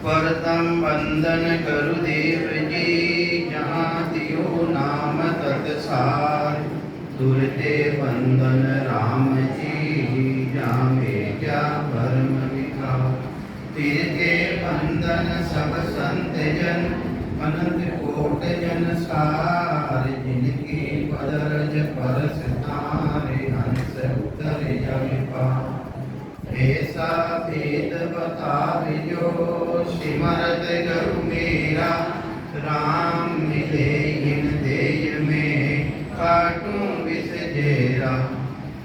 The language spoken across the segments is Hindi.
परतम बंदन करु देव जी, जहाँ दियो नाम तत्सार। दुरते बंदन राम जी, जामे क्या भरम विकार। तिनके बंधन सब संत जन, अनंत कोट जन सार। जिनकी पदरज परस तारे, हंस उतर जग पार। ऐसा भेद बतावियो, सिमरत गरु मेरा। राम मिले इन देय में, काटूं विष जेरा।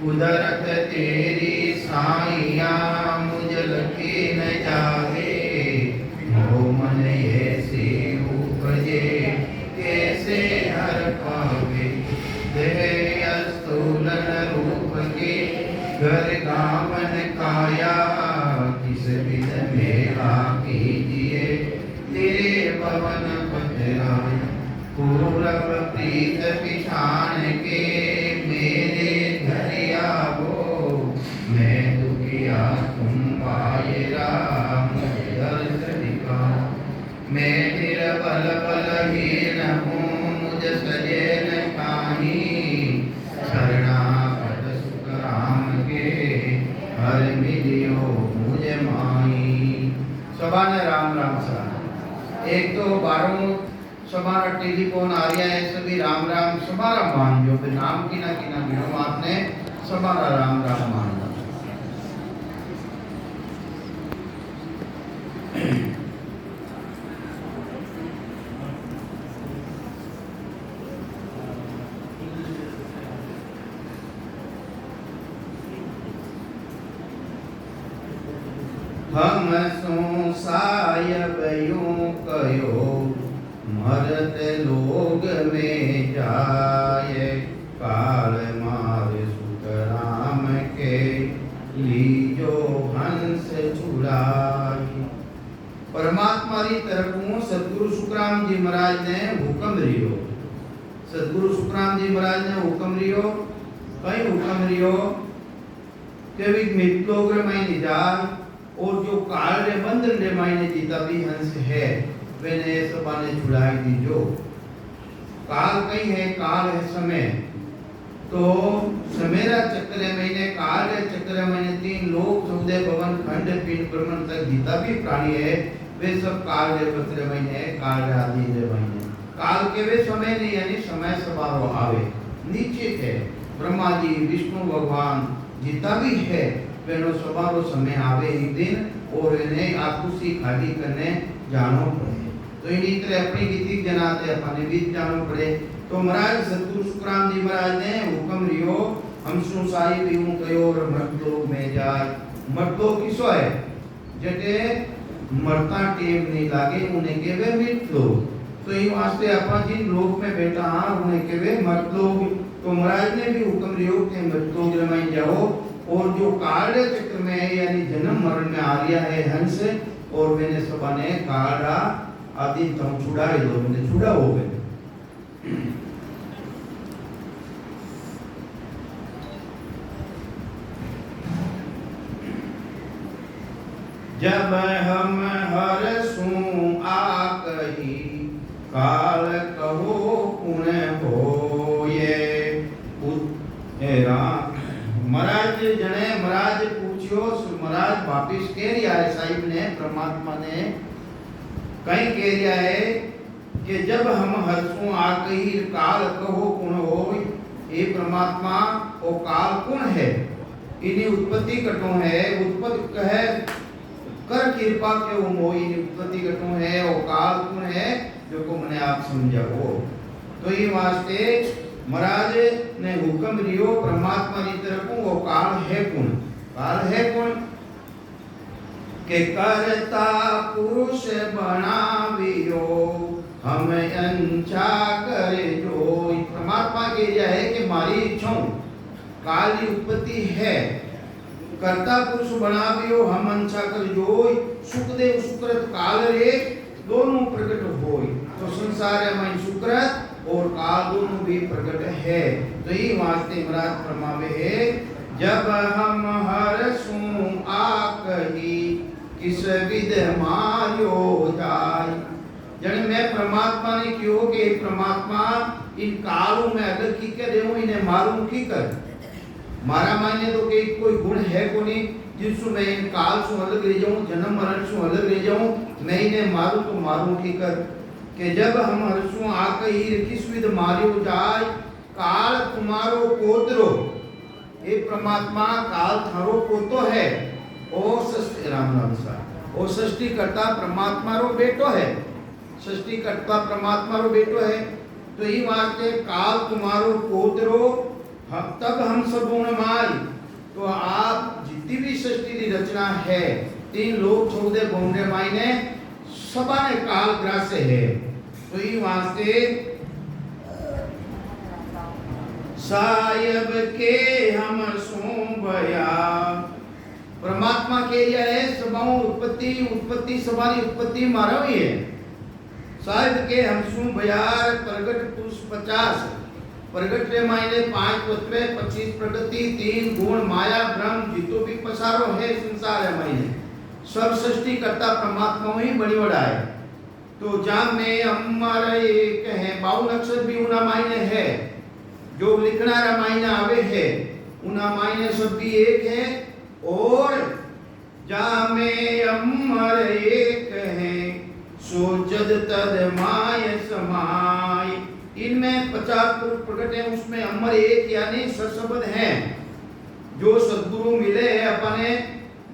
कुदरत तेरी साइया, मुझ लखी न जावे। मोह मन ऐसे उपजे, कैसे हर पावे। देह स्थूलन रूप के, घर गावन काया। किस विध मेला कीजिए, तेरे पवन पतराया। पूरब प्रीत पिछाण के, मेरे घर आवो। मैं दुखिया तुम पाए राम, दर्श दिखाओ। मैं निर्बल बलहीन हूँ, मुझ सजे न काहीं। शरणागत सुख राम के, हर मिलियो मुझे माही। सभा ने राम राम सभा। एक तो 12 सभा टेलीफोन आ रहा है, सभी राम राम सभारा मान जो नाम की ना गिनो आपने सभारा राम राम मान। हम सो सायब यूं कयो, मरत लोग में जाए। काल मार सुख राम के, लीजो हंस छुड़ाई। परमात्मा री तरफों सदगुरु सुखराम जी महाराज ने हुक्म रियो। सदगुरु सुखराम जी महाराज ने हुक्म रियो, कई हुक्म रियो के भी मित्रों में जा। और जो काल रे बंधन रे मायने जीता भी हंस है, वेने सबाने छुड़ाई दीजो। काल कई है, काल है समय। तो समेरा चक्र महीने, काल रे चक्र महीने 3 लोक 14 भवन खंड पिंड ब्रह्मांड तक जीता भी प्राणी है, वे सब काल रे पत्र महीने है, काल रे आदि रे महीने। काल के वे समय नहीं, यानी समय सबारो आवे निश्चित है। ब्रह्मा जी विष्णु भगवान जीता भी है, वेनो सबारो समय आवे एक दिन, और इन्हें आकुशी खाली करने जानो पड़े। तो इन्हीं तरह अपनी गीति जनाते अपने बीत जानो पड़े। तो महाराज सतगुरु सुखराम जी महाराज ने हुक्म रियो, हम सु साहिब यूं कयो और मर्तलोक में जाए। मर्तलोक किसो है, जटे मरता टेम नहीं लागे उन्हें केवे मृतलोक। तो ये वास्ते अपन जिन लोक में बैठा हाँ उन्हें केवे मर्तलोक। तो महाराज ने भी हुक्म रियो कि मर्तलोक में जाओ, और जो काल चक्र में है, यानी जन्म मरण में आ रहा है हंस, और मैंने सबाने काला आदि तुम छुड़ाए दो, मैंने छुड़ा हो गए। जब हम हरसू आकही, काल कहो पुन होये। महाराज जने महाराज पूछियो, महाराज वापिस कह रिया है साहिब ने, परमात्मा ने कहीं कह रिया है कि जब हम हरसू आकही, काल कहो पुन होय। ये परमात्मा वो काल कौन है, इन्हीं उत्पत्ति कटो है। उत्पत्ति कहे कर कृपा के वो मोई, उत्पत्ति कटो है, वो काल कौन है जो को मैंने आप समझाओ। तो ये वास्ते महाराज ने हुक्म रियो परमात्मा की तरफ, वो काल है कौन, काल है कौन के करता पुरुष बनावियो, हम अंचा करे जो। परमात्मा के यह है कि मारी इच्छाओं काल की उत्पत्ति है, करता पुरुष बनावियो, हम अंचा कर जो। सुखदेव सुकृत काल रे दोनों प्रकट होई। तो संसार में सुकृत और काल दोनों भी प्रकट है। तो ये वास्ते महाराज फरमावे है, जब हम हरसू आकही, किस विध मार्यो जाय। जने मैं परमात्मा ने कहो कि परमात्मा इन कालों में अलग की कर देऊं इन्हें मारूं की कर। मारा मायने तो के कोई गुण है को नहीं जिससे मैं इन काल से अलग रह जाऊं, जन्म मरण से अलग रह जाऊं, मैं इन्हें मारूं तो मारूं की कर। कि जब हम हरसु आके ही किस विध मार्यो जाय, काल तुम्हारो पोतरो। ये परमात्मा काल थारो पोतो है। ओ सृष्टि राम नाम सा ओ सृष्टि करता परमात्मा रो बेटो है। सृष्टि करता परमात्मा रो बेटो है। तो ये वास्ते काल तुम्हारो पोतरो तब हम सब गुणमाय। तो आप जितनी भी सृष्टि की रचना है 3 लोक 14 भौंडे मायने सबा ने काल ग्रास्य है। तो ये वास्ते सायब के हम सोंबया परमात्मा के लिए है सबाओं उत्पत्ति सबारी उत्पत्ति मारा हुई है। साहिब के हम सु बयार प्रगट पुरुष 50 प्रगट रे मायने 5 तत्व 25 प्रगति 3 गुण माया ब्रह्म जितो भी पसारो है संसार है मायने सब सृष्टि करता परमात्मा ही बड़ी बड़ा है। तो जहाँ में हमारा एक है 52 अक्षर भी उना मायने है जो लिखना रामायण आवे है उना मायने सब भी एक है। और जहाँ में अमर एक है सो जद तद माय समाय। इनमें 50 प्रकट है उसमें अमर एक यानी सशब्द हैं जो सद्गुरु मिले है अपने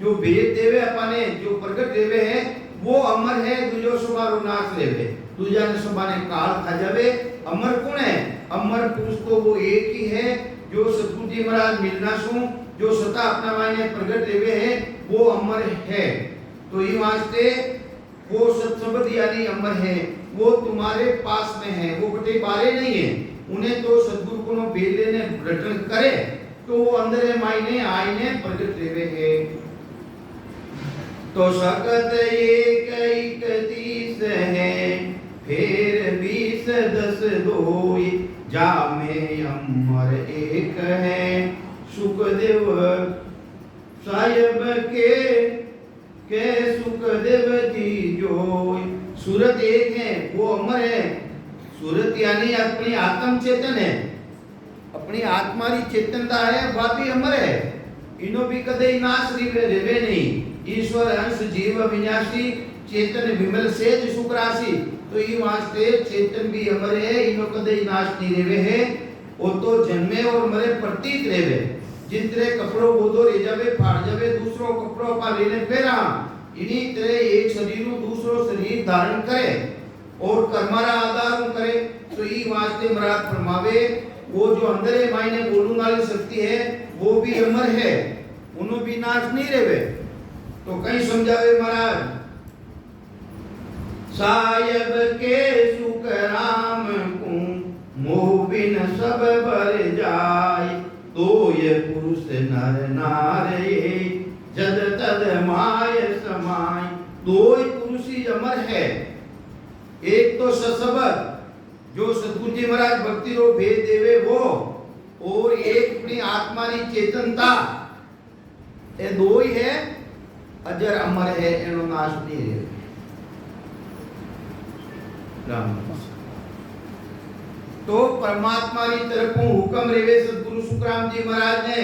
जो भेद देवे अपने जो प्रकट देवे है वो अमर है। दूजो सुबारो नाश लेवे दूजा ने सुबाने काल खा जावे। अमर कौन है? अमर पुरुष तो वो एक ही है जो सतगुरु जी महाराज मिलना सु जो सता अपना मायने प्रकट देवे है वो अमर है। तो ये वास्ते वो सत्सबद यानी अमर है वो तुम्हारे पास में है वो कटे बारे नहीं है। उन्हें तो सद्गुरु को बेले ने रटन करे तो वो अंदर मायने आईने प्रकट देवे है। तो सकत एक एक 30 है फिर 20 10 2 जा में अमर एक है सुखदेव साहिब के सुखदेव जी जो सूरत एक है वो अमर है। सूरत यानी अपनी आत्म चेतन है अपनी आत्मा री चेतनता है वह भी अमर है। इनो भी कदे नाश रेवे नहीं। ईश्वर अंश जीव विनाशी चेतन विमल सेज सुख राशि। तो ये वास्ते चेतन भी अमर है इनो कदे नाश नहीं रेवे है। वो तो जन्मे और मरे प्रतीत रेवे। जितने कपड़ों वो तो ले जावे फाड़ जावे दूसरों कपड़ों पा लेने फेरा इन्हीं तरह एक शरीर दूसरों शरीर धारण करे और कर्मारा आधार करे। तो ये वास्ते मराद फरमावे वो जो अंदर मायने बोलने वाली शक्ति है वो भी अमर है उन्हों भी नाश नहीं रेवे। तो कहीं समझावे महाराज सायब के सुख राम को मोह बिन सब बर जाय। तो ये पुरुष नर नारे जद तद माय समाय। दो ही पुरुष ही अमर है। एक तो सशब्द जो सतगुरु जी महाराज भक्ति रो भेद देवे वो और एक अपनी आत्मा री चेतनता ये दो ही है अजर अमर है एनो नाश नहीं है। राम तो परमात्मा की तरफ हुक्म रेवे सतगुरु सुखराम जी महाराज ने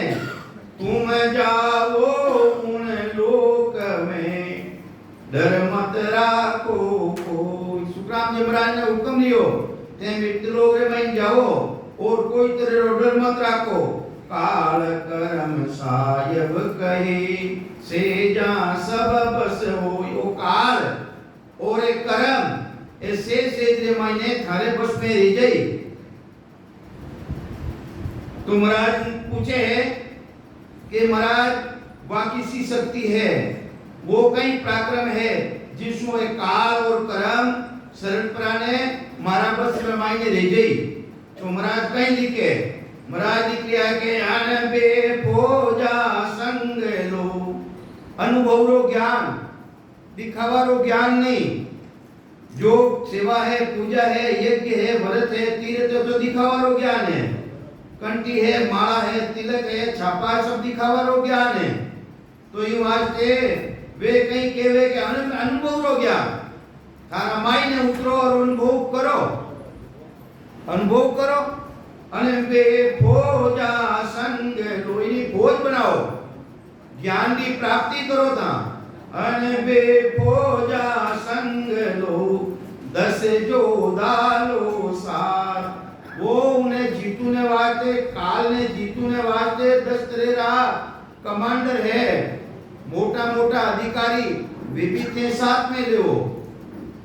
तुम जाओ उन लोक में डर मत राखो कोई। सुखराम जी महाराज ने हुक्म लियो ते मृत्यु लोक में जाओ और कोई तरह डर मत राखो। काल कर्म सायब कहे से जा सब बस हो। काल और एक कर्म ऐसे से मायने थारे बस में रह जाई। तो महाराज पूछे कि महाराज बाकी सी शक्ति है वो कई पराक्रम है जिसमें एक काल और कर्म शरण प्राणे मारा बस में मायने रह गई। तो महाराज कहीं लिखे महाराज लिख लिया के अनबे पूजा संग लो। अनुभव रो ज्ञान दिखावा रो ज्ञान नहीं। जो सेवा है पूजा है यज्ञ है व्रत है तीर्थ है तो दिखावा रो ज्ञान है। कंठी है माला है तिलक है छापा है सब दिखावा रो ज्ञान है। तो ये वास्ते वे कहीं कहवे के अनुभव रो गया थारा माई ने उतरो और अनुभव करो अने वे भोजा संग लोईनी भोज बनाओ ज्ञान की प्राप्ति करो था अने वे भोजा संग लो 10 जो दालो सार वो उन्हें जीतूने वास्ते काल ने जीतूने वास्ते 10 तरेरा कमांडर है मोटा मोटा अधिकारी विभिन्न साथ में ले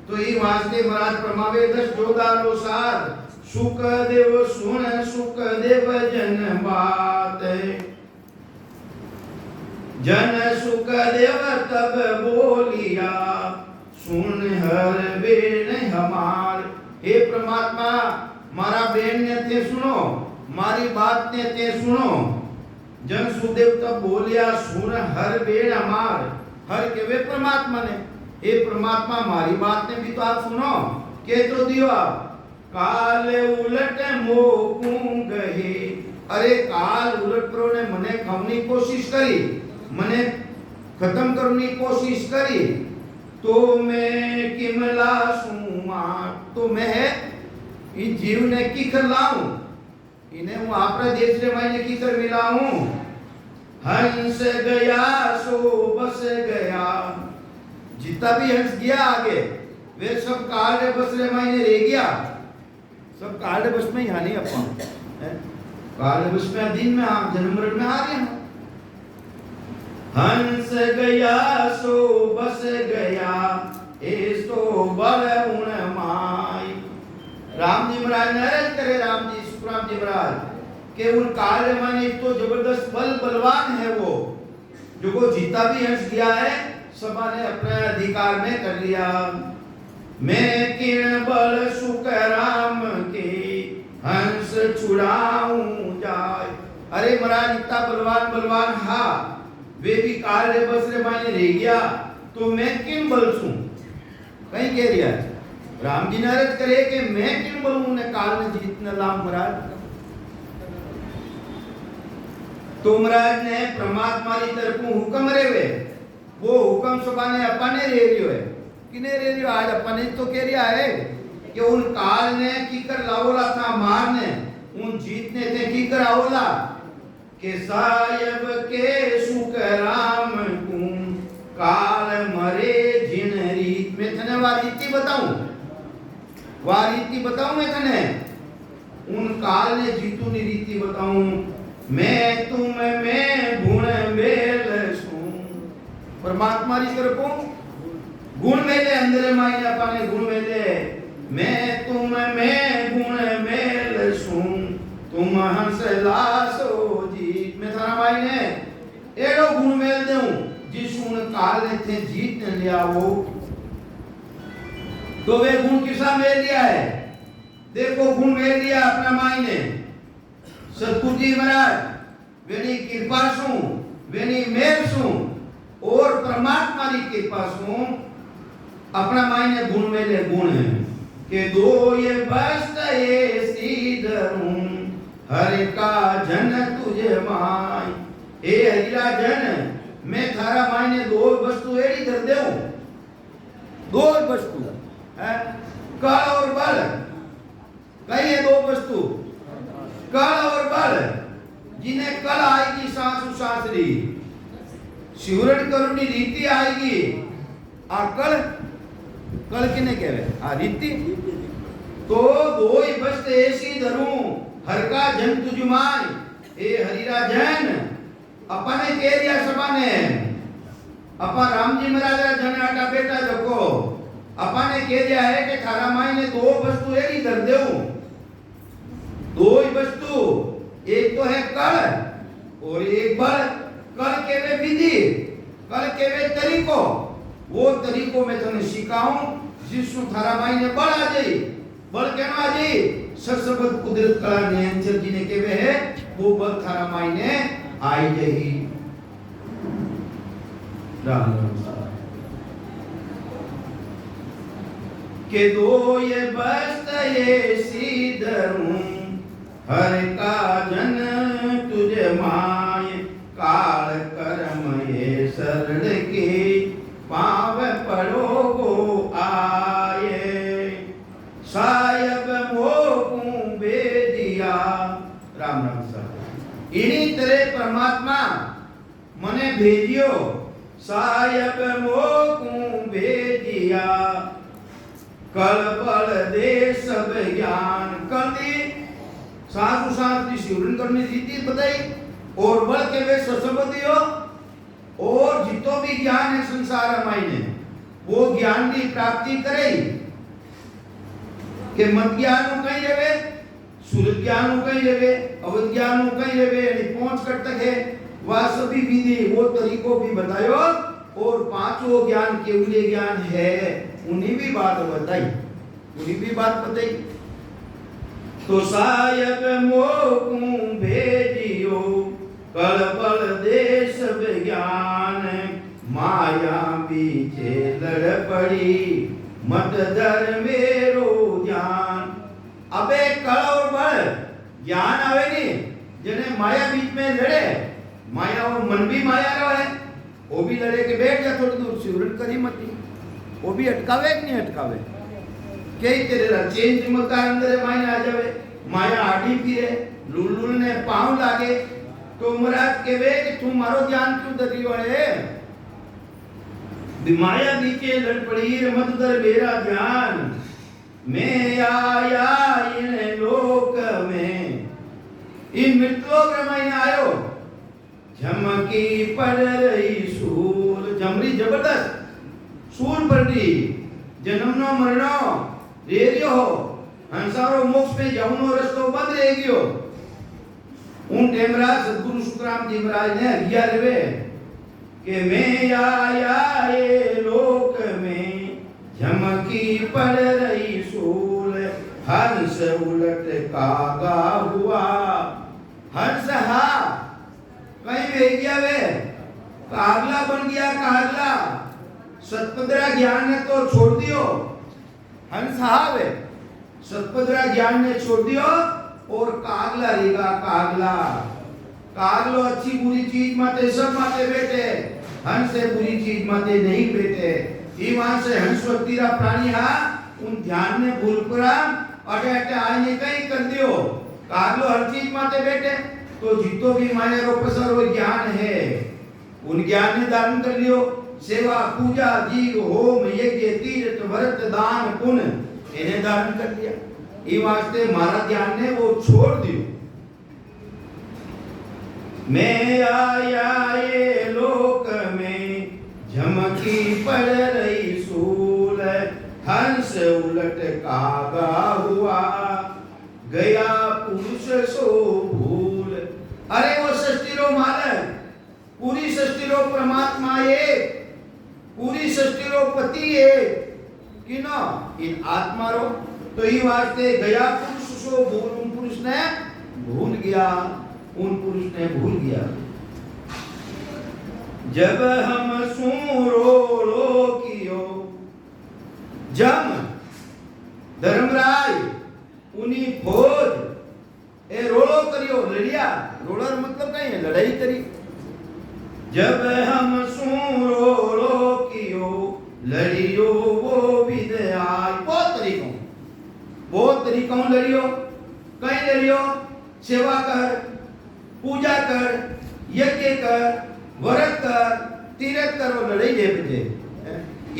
तो ये वास्ते महाराज प्रमावे 10 जो दालो सार सुखदेव सुन सुखदेव जन बात जन सुखदेव तब बोलिया सुन हर बेन हमार हे परमात्मा मारा बेन ने ते सुनो मारी बात ने ते सुनो जन सुखदेव तब बोलिया सुन हर बेन हमार हर के वे परमात्मा ने हे परमात्मा मारी बात ने भी तो आप सुनो के तो दियो आप काल उलट मोकूं गहे अरे काल उलट प्रो ने मने खवनी कोशिश करी मने खत्म करनी कोशिश करी तो मैं किमला सुमा तो मैं इन जीव ने की कर लाऊं इन्हें हूँ आपरा देश रे मायने की कर मिलाऊं हंस गया सो बस गया जितना भी हंस गया आगे वे सब काल रे बस रे मायने रह गया सब काल रे बस में यहाँ नहीं अपन काल रे बस में दिन में आप जन्म मरण में आ रहे हैं हंस गया सो बस गया ऐसो बल उन माई राम जी महाराज नाराज करे राम जी सुखराम जी महाराज के उन काल रे माने तो जबरदस्त बलवान है वो जो को जीता भी हंस गया है सभा ने अपने अधिकार में कर लिया मैं किण बल सुख राम के हंस छुड़ाऊं जाय अरे महाराज इतना बलवान हा वे भी काल रे बस रे माने रह गया तो मैं किन बल छू कहीं कह रिया राम जी नाराज करे कि मैं किन बलूं ने काल ने जीतने लाम महाराज तो महाराज ने परमात्मा की तरफ हुक्म रेवे वो हुक्म सभा ने अपने रे रियो है किने रे रियो आज अपने तो कह रिया है कि उन काल ने की कर लाओला था मारने उन जीतने थे की कर आओला के सायब के सुख राम कुम काल मरे जिन रीत में थने वा रीति बताऊं मैं थने उन काल ने जीतू नी रीति बताऊं मैं तुम में गुण मेल सू परमात्मा री तरफों गुण मेले अंदर मायने अपने गुण मेले मैं तुम में गुण मेल सू तुम हंस लासो जीत में थारा मायने एड़ो गुण मेल देऊं जिसुन काल ने थे जीत ने लिया वो तो वे गुण किसा मेल लिया है देखो गुण मेल लिया अपना मायने सतगुरु जी महाराज वेनी कृपा सु वेनी मेल सु और परमात्मा की कृपा सु अपना मायने गुण मेले गुण है के दो ये बस्त ये सीधरूं हर का जन तुझे माय ए हरिरा जन मैं थारा मायने दो वस्तु एड़ी धर देऊं दो वस्तु है काल और बल कई है दो वस्तु काल और बल जिन्हें कल आएगी सांस री शिवरण करुणी रीति आएगी कल किने कह रहे आ रीति तो दो ही वस्तु ऐसी धरूं हर का जन तुझमाय ए हरिरा जन अपने कह दिया सभा ने अपा राम जी महाराज जन आटा बेटा देखो अपने कह दिया है कि थारा माई ने दो वस्तु एड़ी धर देऊं दो ही वस्तु एक तो है कल और एक बल कल के वे विधि कल के वे तरीको वो तरीको में तने सिखाऊं जिसु थारा माई ने बल आ जाई बल केनो आ जाई सरसबत कुदरत कला नियंत्रण जी ने के वे है वो बल थारा माई ने आई जाई राम के दो ये बस्त ये सीधरूं हर का जन तुझे माय काल कर्म ये शरण के पड़ोगो आए साहेब मोकू बेदिया राम राम सर इनी तरह परमात्मा मने भेजियो साहेब मोकू भेजिया कल बल दे सब ज्ञान कल दी साधु साधु शिवरण करने रीति बताई और बल के वे ससबदियो और जितो भी ज्ञान है संसार मायने वो ज्ञान की प्राप्ति करे के मत ज्ञान कहीं रहे सूर्य ज्ञान कहीं रहे अवध ज्ञान कहीं रहे यानी पहुंच कर तक है वह सभी विधि वो तरीकों भी बतायो और पांचों ज्ञान केवल ज्ञान है उन्हीं भी बात बताई तो सायब मोकू भेजियो कल बल देश विज्ञान माया बीचे लड़ पड़ी मत धर मेरो ज्ञान अबे कल और बल ज्ञान आवे नहीं जने माया बीच में लड़े माया और मन भी माया रहा है वो भी लड़े के बैठ जा थोड़ी दूर सिवरण करी मत वो भी अटकावे कि नहीं अटकावे कई तेरे चेंज मकार अंदर माया आ जावे माया आड़ी फिरे लुलुल ने पांव लागे तो महाराज केवे कि तू मारो ध्यान क्यों दरियो है माया बीचे लड़ पड़ी मत दर मेरा ध्यान मैं आया इन लोक में इन मृतलोक में आयो झमकी पड़ रही सूल झमरी जबरदस्त सूल पड़ रही जन्म नो मरणो रेरियो हंसारो मोक्ष पे जाऊनो रस्तो बंद रह गयो उन टेमरा सद्गुरु सुखराम जी महाराज ने आज्ञा रवे कि मैं आया ये लोक में झमकी पड़ रही सूल हंस उलट कागा हुआ हंस हा कहीं वे गया वे कागला बन गया कागला सतपद्रा ज्ञान ने तो छोड़ दियो हंस हा वे सतपद्रा ज्ञान ने छोड़ दियो और कागला रहेगा कागला कागलो अच्छी बुरी चीज माते सब माते बैठे हंस से बुरी चीज माते नहीं बैठे ई वहां से हंस वक्तीरा प्राणी हा उन ध्यान ने भूल करा अटे अटे आने कहीं कर दियो कागलो हर चीज माते बैठे तो जितो भी माया रो प्रसार वो ज्ञान है उन ज्ञान ने धारण कर लियो सेवा पूजा जीव होम यज्ञ तीर्थ व्रत दान पुण्य इन्हें धारण कर लिया ये वास्ते मारा ध्यान ने वो छोड़ दियो मैं आया ये लोक में झमकी पड़ रही सूल हंस उलट कागा हुआ गया पुरुष सो भूल अरे वो सृष्टिरो मालक पूरी सृष्टिरो परमात्मा एक पूरी सृष्टिरो पति एक किनो इन आत्मा रो तो ये वास्ते गया पुरुष सो भूल उन पुरुष ने भूल गया उन पुरुष ने भूल गया जब हम सूरो लोकियो जम धर्मराय उनी फौज ए रोलो करियो लड़िया रोलर मतलब कहीं है लड़ाई करी जब हम सूरो लोकियो लड़ियो वो विदयाय बहुत तरीकों लड़ियो कहीं लड़ियो सेवा कर पूजा कर यज्ञ कर व्रत कर तीर्थ करो लड़ाई दे बजे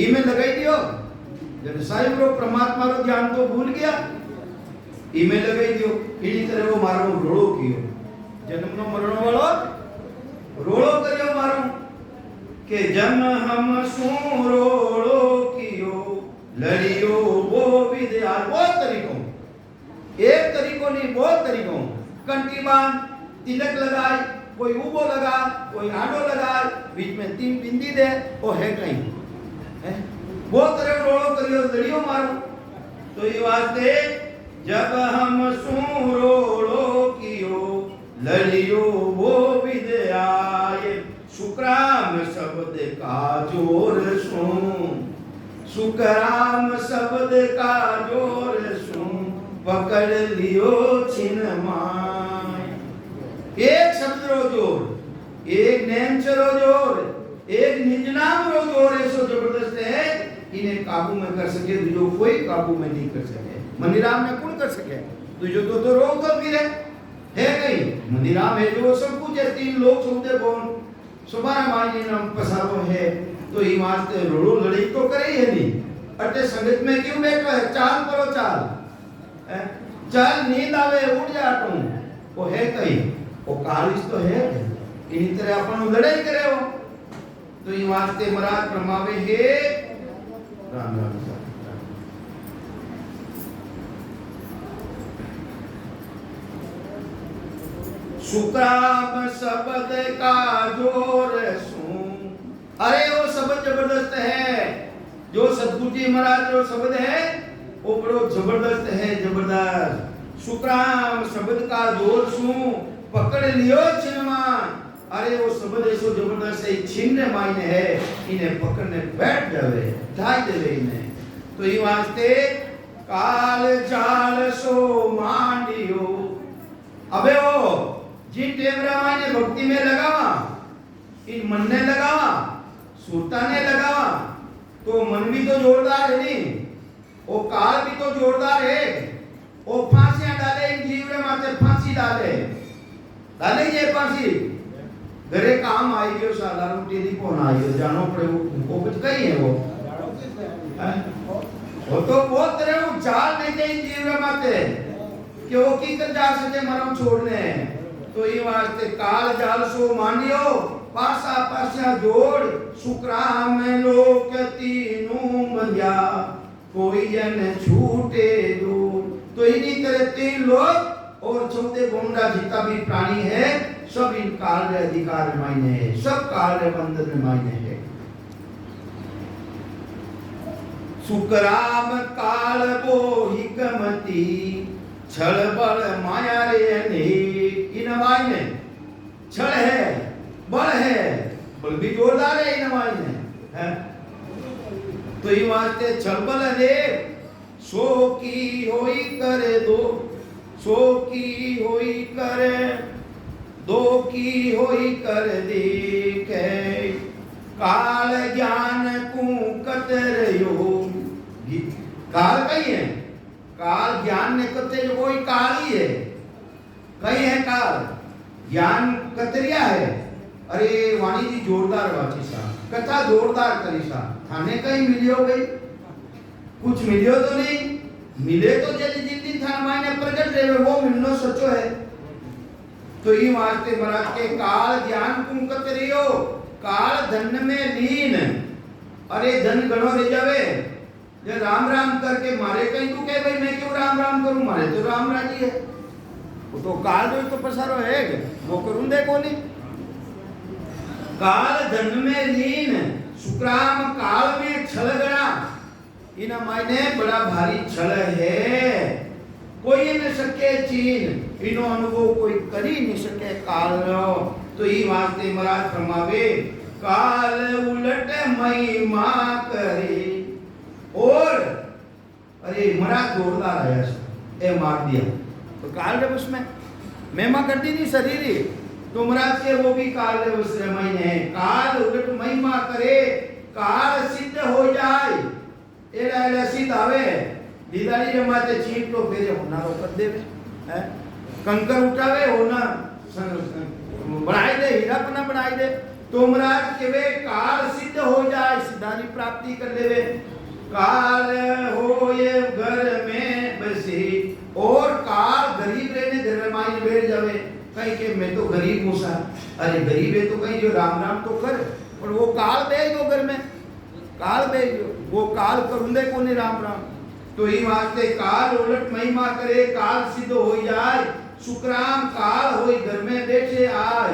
इमें लगाई दियो जब साहिब रो परमात्मा रो ध्यान तो भूल गया इमें लगाई दियो इसी तरह वो मारो रोड़ो कियो जन्म नो मरणो वालो रोड़ो करियो मारो के जन्म हम सू रोड़ो कियो लड़ियो वो विद्या बहुत तरीकों एक तरीकों नहीं बहुत तरीकों कंठी बांध तिलक लगाए कोई उबो लगा कोई आडो लगा बीच में 3 बिंदी दे वो है कहीं है बहुत तरह रोड़ो करियो लड़ियो मारो तो ये वास्ते जब हम सू रोड़ो कियो लड़ियो वो विद्याए शुक्राम शब्द का जोर सुन सुकराम शब्द का जोर सुन पकड़ लियो छिन माय एक शब्द रो जोर एक नैन चलो जोर एक निज नाम रो जोर ऐसो जबरदस्त है इन्हें काबू में कर सके जो कोई काबू में नहीं कर सके। मनीराम ने कौन कर सके जो तो रो तो फिर है नहीं मनीराम है जो सब कुछ है। तीन लोग सौदे कौन सुबारा मानी नाम पसारो है तो ये वास्ते रोड़ो लड़ाई तो करे है नहीं अटे संगत में क्यों बैठो है। चाल करो चाल चाल नींद आवे उठ जा तू वो है कहीं वो कालिश तो है इन्हीं तरह अपन लड़ाई करे हो तो ये वास्ते महाराज ब्रह्मावे है राम राम शुक्राम शब्द का जोर सुन। अरे वो शब्द जबरदस्त है जो सतगुरु जी महाराज जो शब्द है वो बड़ो जबरदस्त है जबरदस्त। शुक्राम शब्द का जोर सुन पकड़ लियो छिनमान। अरे वो शब्द ऐसो जबरदस्त है छिनने मायने है इन्हें पकड़ने बैठ जावे ढाई देवे इन्हें तो ये वास्ते काल जाल सो मांडियो। अबे वो जिन टेमरा मायने भक्ति में लगावा इन मन ने लगावा सुरता ने लगावा तो मन भी तो जोरदार है नहीं वो काल भी तो जोरदार है। वो फांसियां डाले इन जीव रे माथे फांसी डाले ये फांसी घरे काम आई गयो साला रोटी दी कोन आई गयो जानो पड़े वो कुछ कही है वो तो बहुत तरह वो चाल नहीं दे इन जीव रे माथे कि वो की कर जा सके मरम छोड़ने तो ये वास्ते काल जाल सो मानियो पासा पासा जोड़ शुक्राम लोक तीनों बंध्या कोई जन छूटे दूर। तो इन्हीं तरह तीन लोग और चौथे गोंडा जितना भी प्राणी है सब इन काल रे अधिकार मायने है सब काल रे बंधन में मायने है। शुक्राम काल वो हिकमती छल बल माया रे अनेक। इन मायने छल है बल है बल भी जोरदार है इन मायने है तो ये वास्ते छल बल रे सो की होई करे दो सो की होई करे दो की होई कर देखे काल ज्ञान को कतरयो। काल कहीं है काल ज्ञान ने कते जो कोई काल ही है कहीं है काल ज्ञान कतरिया है। अरे वाणी जी जोरदार वाची सा कथा जोरदार करी सा थाने कहीं मिलियो गई कुछ मिलियो तो नहीं मिले तो जल्दी जिंदगी थान मायने प्रकट रहे वो मिलनो सचो है। तो ये वास्ते महाराज के काल ज्ञान कुम कतरियो काल धन में लीन। अरे धन गणो ले जावे जे राम राम करके मारे कहीं तू कहे भाई मैं क्यों राम राम करूं मारे तो राम राजी है वो तो काल जो तो पसारो है वो करूं देखो नहीं। काल धन में लीन शुक्राम काल में छल गणा इन मायने बड़ा भारी छल है कोई न सके चीन इनो अनुभव कोई करी नहीं सके काल रो। तो ये वास्ते महाराज फरमावे काल उलट महिमा करे और अरे महाराज जोरदार आया ए मार दिया तो काल जब उसमें महिमा कर दी नहीं शरीर तो महाराज के वो भी काल जब उस महीने है काल उलट महिमा करे काल सिद्ध हो जाए एड़ा एड़ा सिद्ध आवे दीदारी रे माते चीप तो फेरे होना रो कर देवे है कंकर उठावे होना बनाई दे हीरा पना बनाई दे तो महाराज के वे काल सिद्ध हो जाए सिद्धानी प्राप्ति कर लेवे। काल हो ये घर में बसी और काल गरीब रहने घर में बैठ जावे कहीं के मैं तो गरीब हूं सा अरे गरीब है तो कहीं जो राम राम तो कर और वो काल भेज दो घर में काल भेज दो वो काल करूंदे को नहीं राम राम। तो ही वास्ते काल उलट महिमा करे काल सिद्ध हो जाए शुक्राम काल होई घर में बैठे आए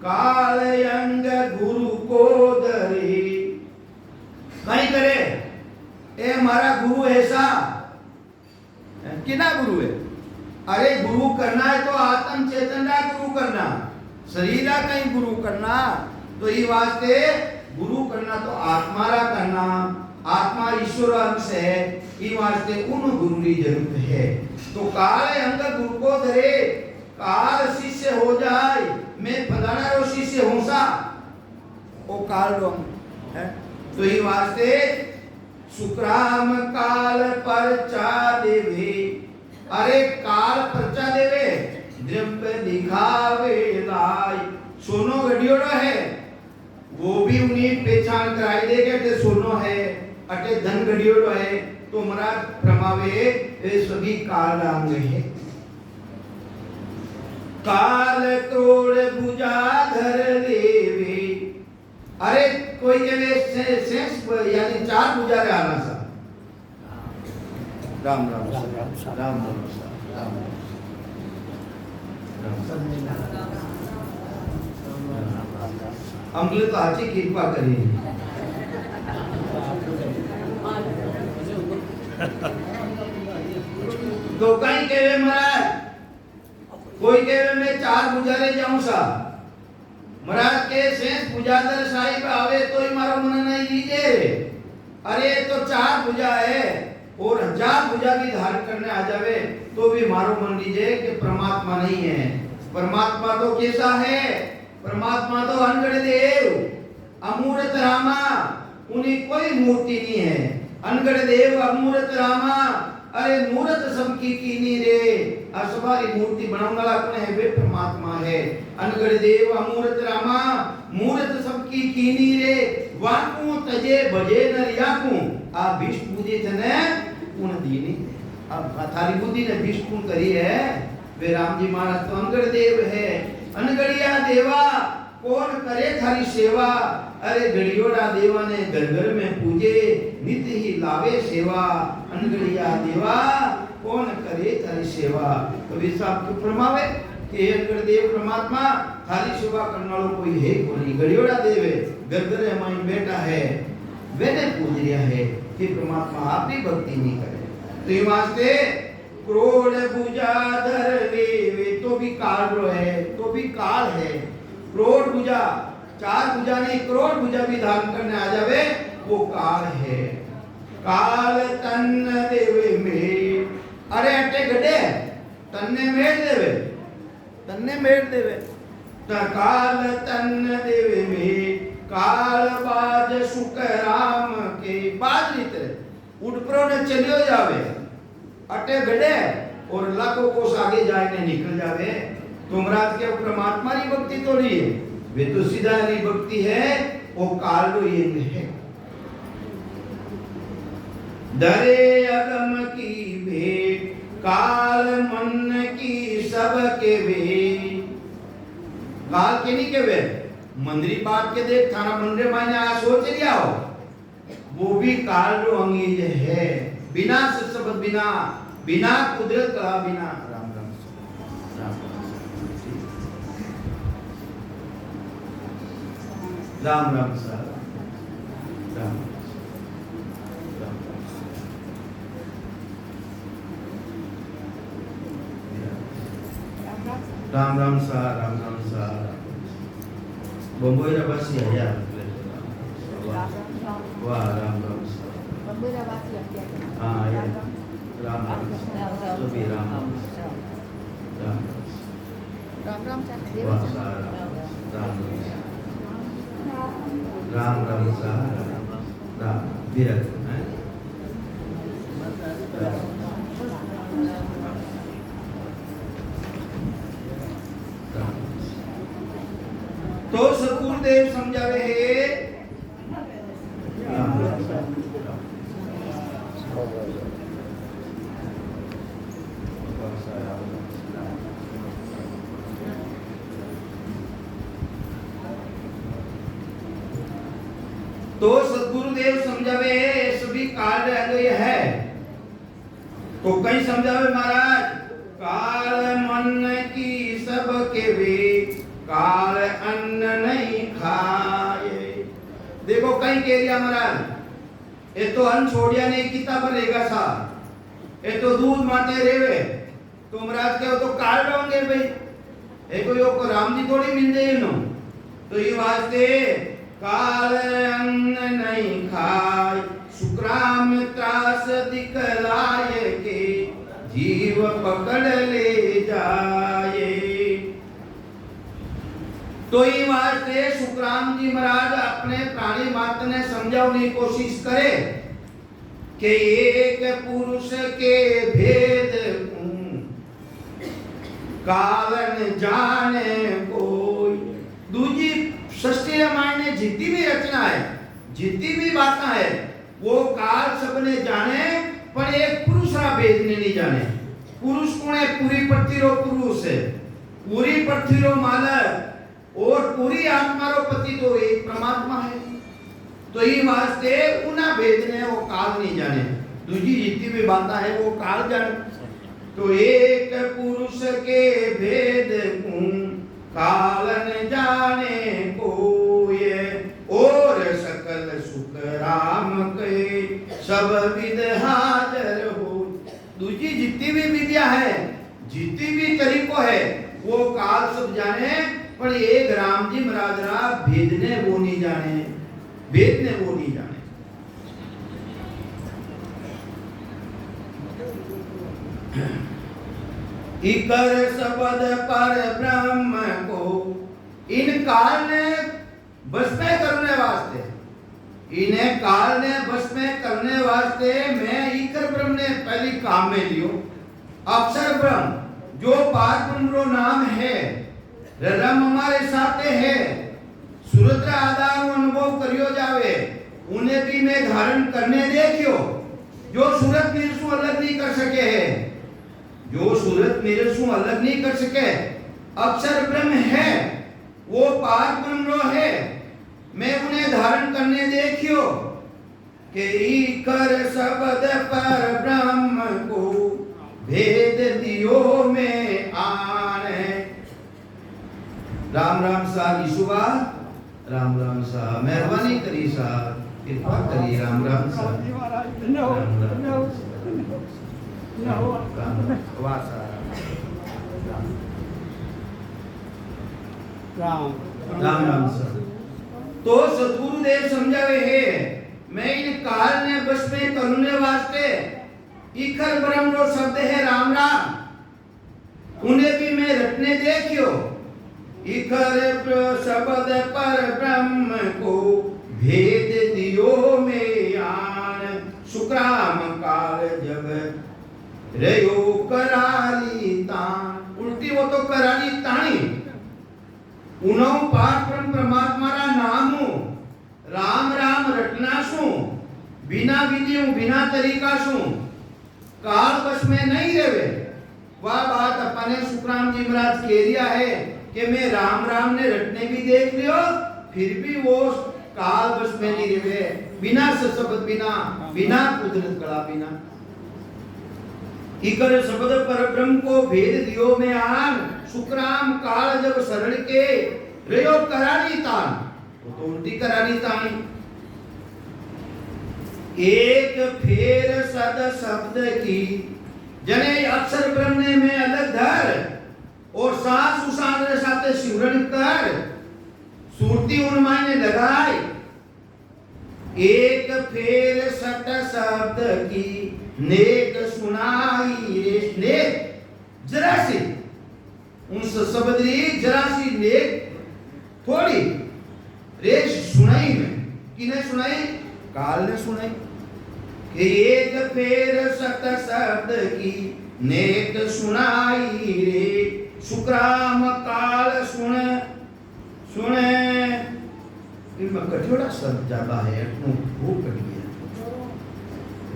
काल अंग गुरु को धरी कहीं करे ए हमारा गुरु ऐसा किना गुरु है। अरे गुरु करना है तो आत्म चेतन का गुरु करना शरीर का कहीं गुरु करना तो ये वास्ते गुरु करना तो आत्मा रा करना आत्मा ईश्वर अंश है ये वास्ते उन गुरु की जरूरत है। तो काल अंग गुरु को धरे काल शिष्य हो जाए मैं फलाना रो शिष्य हूं सा वो काल रो है। तो ये वास्ते सुखराम काल परचा देवे, अरे काल परचा देवे द्रव्य दिखावे लाई। सोनो गडियोड़ो है वो भी उन्हीं पहचान कराई देगा कि सोनो है अटे धन गडियोड़ो है। तो महाराज प्रमावे ये सभी काल अंग है। काल क्रोड़ भुजाधर देवे, अरे कोई के शेष यानी 4 भुजा रे आना सा। राम राम राम राम राम राम अमले तो आची कृपा करी। तो कहीं केवे महाराज कोई केवे मैं 4 भुजा रे जाऊं सा। महाराज के शेष भुजाधर साहिब आवे तो ही मारो मन नहीं लीजिए। अरे तो 4 भुजा है और 1000 भुजा भी धारण करने आ जावे तो भी मारो मन लीजिए कि परमात्मा नहीं है। परमात्मा तो कैसा है? परमात्मा तो अनगढ़ देव अमूर्त रामा, उन्हीं कोई मूर्ति नहीं है। अनगढ़ देव अमूर्त रामा, अरे मूर्त सबकी कीनी रे, असवारी मूर्ति बनाने वाला कौन है? वे परमात्मा है। अनगढ़ देव अमूर्त रामा, मूर्त सबकी कीनी रे, वाकू तजे बजे नरियाकू। आ भीष्ट पूजे जने उन दीनी। अब थारी बुद्धि ने भीष्ट पूर्ण करी है। वे राम जी महाराज तो अनगढ़ देव है। अनगढ़िया देवा कौन करे थारी सेवा? अरे गड़ियोड़ा देवा ने घर घर में पूजे नित्य ही लावे सेवा। अनगढ़िया देवा कौन करे थारी सेवा? कबीर साहब को फरमावे कि अनगढ़ देव परमात्मा थारी सेवा करने वालों कोई है कोई। गड़ियोड़ा देव घर घर में बैठा है, मैंने पूज लिया है कि परमात्मा आप भी भक्ति नहीं करे। तो ये वास्ते क्रोड़ भुजाधर देवे, तो भी काल रो है, तो भी काल है। क्रोड़ भुजा 4 भुजा नहीं, करोड़ भुजा भी धारण करने आ जावे वो काल है। काल तन देवे में, अरे अटे गडे तन्ने मेड़ देवे, तन्ने मेड़ देवे। काल तन देवे में काल बाज सुख राम के बाज रीते उड़परो ने चलियो जावे अटे गडे और लाखों कोस आगे जाए ने निकल जावे। तो महाराज के परमात्मा की भक्ति तो नहीं है, वे तो सीधा री भक्ति है। वो काल रो ये है। डरे अगम की भेंट काल मन की सब के वे। काल के नहीं के वे मंदिरी बात के देख थाना मंदिर मायने आ सोच लिया हो, वो भी काल रो अंगीज है। बिना शब्द बिना बिना कुदरत का बिना राम राम राम राम राम सर राम राम राम सा राम राम सा बम्बई बस या वाह राम राम सा हाँ या राम राम तो भी राम राम राम राम वाह सा राम राम सा राम विरत है। तो सतगुरुदेव समझावे है तो सतगुरुदेव समझावे सभी काल अंग है। तो कहीं समझावे महाराज काल मन की सब के वे काल अन्न नहीं खाए। देखो कहीं कह दिया महाराज ये तो अन्न छोड़िया नहीं किता बनेगा सा, ये तो दूध माटे रेवे। तो महाराज क्या तो काल रहोगे भाई, ये कोई को राम जी थोड़ी मिल जाए नो। तो ये वास्ते काल अन्न नहीं खाए सुग्राम त्रास दिखलाए के जीव पकड़ ले जाए। तो ये वास्ते सुखराम जी महाराज अपने प्राणी मात्र ने समझाने की कोशिश करे कि एक पुरुष के भेद कालन जाने कोई। दूजी षष्ठी रामायण ने जितनी भी रचना है, जितनी भी बातें है, वो काल सबने जाने, पर एक पुरुष रा भेद ने नहीं जाने। पुरुष कौन है? पूरी पृथ्वी रो पुरुष है, पूरी पृथ्वी रो मालक और पूरी आत्मा रो पति तो एक परमात्मा है। तो ये वास्ते उना भेद ने वो काल नहीं जाने, दूजी जितनी भी बातें है वो काल जाने। तो एक पुरुष के भेद कालन जाने कोई, और सकल सुख राम के सब विद हाजर हो। दूजी जितनी भी विद्या है, जितनी भी तरीको है, वो काल सब जाने, पर एक राम जी महाराज रा भेद ने वो नहीं जाने, भेद ने वो नहीं जाने। इकर शब्द पर ब्रह्म को इन काल ने बस में करने वास्ते, इन्हें काल ने बस में करने वास्ते मैं इकर ब्रह्म ने पहली काम में लियो। अक्षर ब्रह्म जो पार ब्रह्म नाम है, रम हमारे साथ है, सूरत आधार अनुभव करियो जावे, उन्हें भी मैं धारण करने देखियो। जो सूरत मेरे से अलग नहीं कर सके है, जो सूरत मेरे से अलग नहीं कर सके, अक्षर ब्रह्म है, वो पार ब्रह्म है, मैं उन्हें धारण करने देखियो कि कर शब्द पर ब्रह्म को भेद दियो में आने। राम राम साहब ईशुआ, राम राम साहब मेहरबानी करी साहब, कृपा करी राम राम साहब, राम राम साहब। तो सतगुरुदेव समझावे है, मैं इन काल ने बस में करने वास्ते इखर ब्रह्म रो शब्द है राम राम, उन्हें भी मैं रटने देखियो। इखर शब्द पर ब्रह्म को भेद दियो में आन, सुखराम काल जब रयो कराली तान। उल्टी वो तो कराली तानी, उनो पार ब्रह्म परमात्मा रा नामू राम राम रटना सु, बिना विधियों बिना तरीका सु काल बस में नहीं रेवे। वह बात अपने सुखराम जी महाराज कह दिया है कि मैं राम राम ने रटने भी देख लियो, फिर भी वो काल बस में नहीं रेवे, बिना शब्द बिना, बिना कुदरत कला बिना। इकर शब्द पर ब्रह्म को भेद दियो में आन, सुखराम काल जब शरण के रयो करानी तान, तो उल्टी करानी तानी। एक फेर सद शब्द की जने अक्षर ब्रह्म ने में अलग धर, और सास सुसान रे साथे सिमरन कर, सुरती उन मायने लगाई। एक फेर सत शब्द की नेक सुनाई रे, नेक जरा सी उन शब्द री जरा सी नेक थोड़ी रेश सुनाई में, किने सुनाई? काल ने सुनाई कि एक फेर सत शब्द की नेक सुनाई रे, सुखराम काल सुन सुने। इनमें कठोरा शब्द ज्यादा है, वो कट गया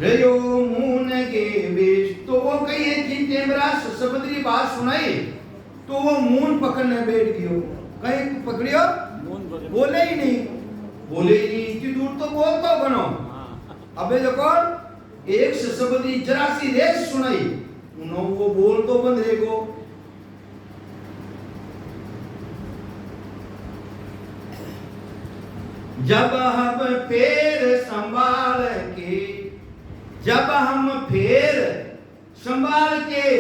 रयो मून के बेश। तो वो कही जिन मेरा सबदरी बात सुनाई, तो वो मून पकड़ने बैठ गयो। कहीं पकड़ियो, बोले ही नहीं, बोले ही नहीं, इतनी दूर तो बोल तो बनो। अबे देखो एक सबदरी जरा सी रेस सुनाई, उन्हों वो बोल तो बंद रहेगो। जब हम फेर संभाल के, जब हम फेर संभाल के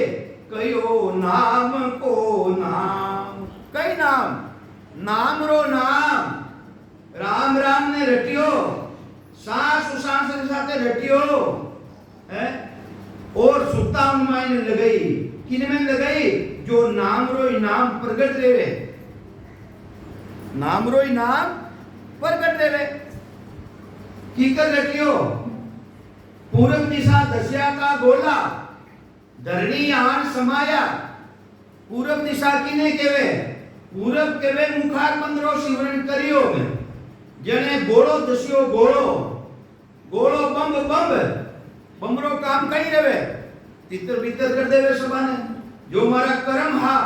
कयो नाम को नाम, कई नाम, नाम रो नाम राम राम ने रटियो, सास सुसान से साथे रटियो है, और सुता मायने लगाई, किन में लगाई? जो नाम रो नाम प्रगट रेवे। नाम रो ही नाम प्रगट देवे की कर रखियो पूरब दिशा दस्या का गोला धरणी आन समाया पूरब दिशा किने केवे पूरब केवे मुखार पंद्रो शिवरण करियो में जने गोळो दस्यो गोळो गोळो बंब बंब बमरो काम कई रहे तितर भीतर कर देवे सबाने जो मारा कर्म हा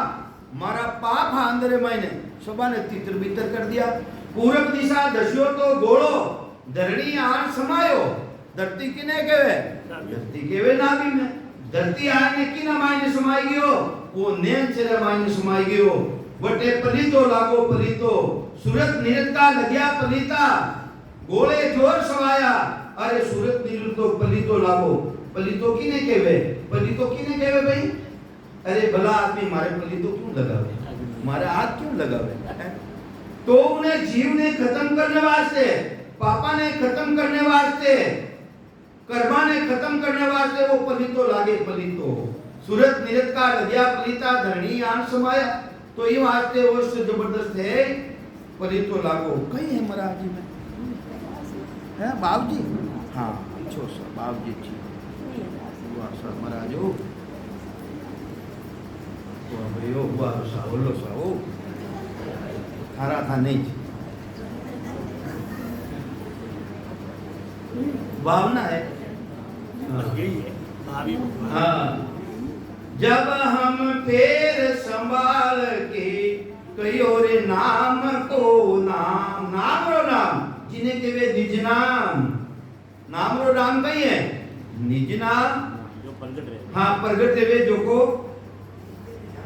मारा पाप हा अंदर मायने सबाने तितर भीतर कर दिया पूरब दिशा दस्यो तो गोळो धरणी आन समायो धरती किने केवे धरती केवे नाभि में धरती आने किना मायने समाई गयो वो नेन चले मायने समाई गयो बटे पलितो लागो पलितो सूरत निरता लग्या पलिता गोले जोर सवाया अरे सूरत निरतो पलितो लागो पलितो किने केवे भाई अरे भला आदमी मारे पलितो क्यों लगावे मारे हाथ क्यों लगावे तो उन्हें जीव ने खत्म करने वास्ते पापा ने खत्म करने वास्ते कर्मा ने खत्म करने वास्ते वो पलितो लागे पलितो सूरत निरत का लग्या पलिता धरणी आन समाया तो ये वास्ते वो जबरदस्त है पलितो लागो कहीं है महाराज जी में है बाबूजी हाँ अच्छो सा बाबूजी जी वाह सा महाराज हो वाह भाई हो वाह सा बोलो सा हो थारा था नहीं भावना है हाँ जब हम फिर संभाल के कहियो रे नाम को नाम नाम रो नाम जिन्हें के वे निज नाम रो नाम कही है निज नाम जो प्रगट रहे हाँ प्रगट देवे जो को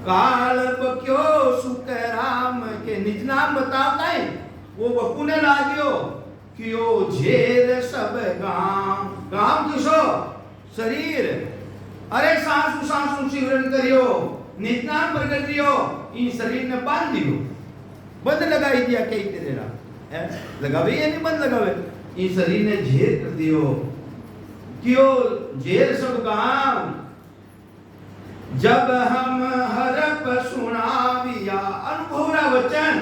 काल क्यों सुख राम के निज नाम बताता है वो बकू ने लागियो क्यों झेर सब गाम किसो शरीर अरे सांसु शिवरण करियो निज नाम प्रगट दियो इन शरीर ने बांध दियो बंद लगाई दिया कई तेरा है लगावे या नहीं बंद लगावे इन शरीर ने झेर कर दियो क्यों झेर सब गाम जब हम हरप सुनाविया अनुभवरा वचन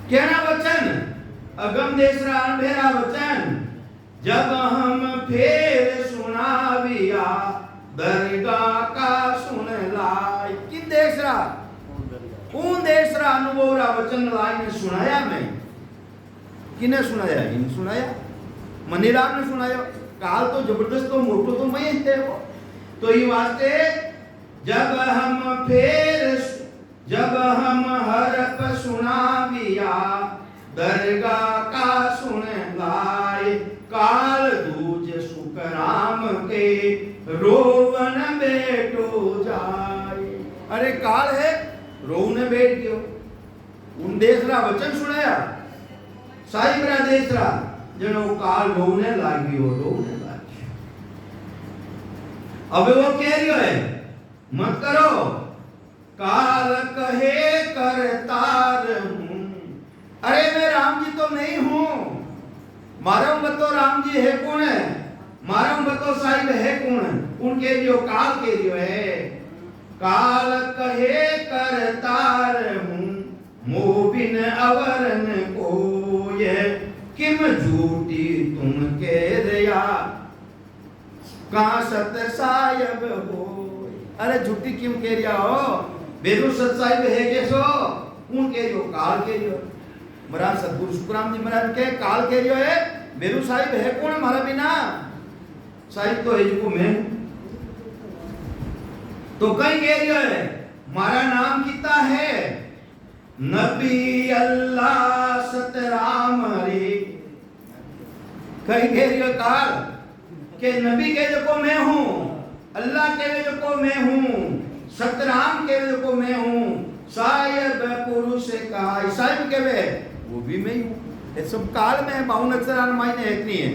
कहना वचन अगम देसरा अनभेरा वचन जब हम फिर सुनाविया दरगाह का सुन लाई किन देसरा उन देसरा अनुभवरा वचन लाई ने सुनाया मैं किने सुनाया इन सुनाया मनीराम ने सुनाया काल तो जबरदस्त तो मोटो तो मैं थे वो तो ये वास्ते जब हम हरप सुनाविया दरगाह का सुन लाए काल दूज सुकराम के रोवन बेटो जाए अरे काल है रोवन बैठ गयो उन देसरा वचन सुनाया साहिबरा देसरा जनो काल रोने लागियो अब वो कह रही है मत करो काल कहे करतार हूं अरे मैं राम जी तो नहीं हूं मारम बतो राम जी है कौन है मारम बतो साहिब है कौन उनके जो काल के जो है काल कहे करतार हूं मोबिन अवरन को ये किम झूठी तुम कह रिया कहां सत्य साहिब हो अरे झूठी क्यों कह रिया हो बेरू सत साहिब है कैसो उनके जो काल के जो महाराज सतगुरु सुखराम जी महाराज के काल के जो है बेरू साहिब है कौन हमारा बिना साहिब तो है जो मैं तो कहीं कह रही है हमारा नाम कितना है नबी अल्लाह सतराम रे कहीं कह रही है काल के नबी के जो को मैं हूं अल्लाह के जो को मैं हूं सतराम के जो को मैं हूं साहिब पुरुष कहा साहिब के वे वो भी मैं हूं ये सब काल में है 52 अक्षरा मायने एक नहीं है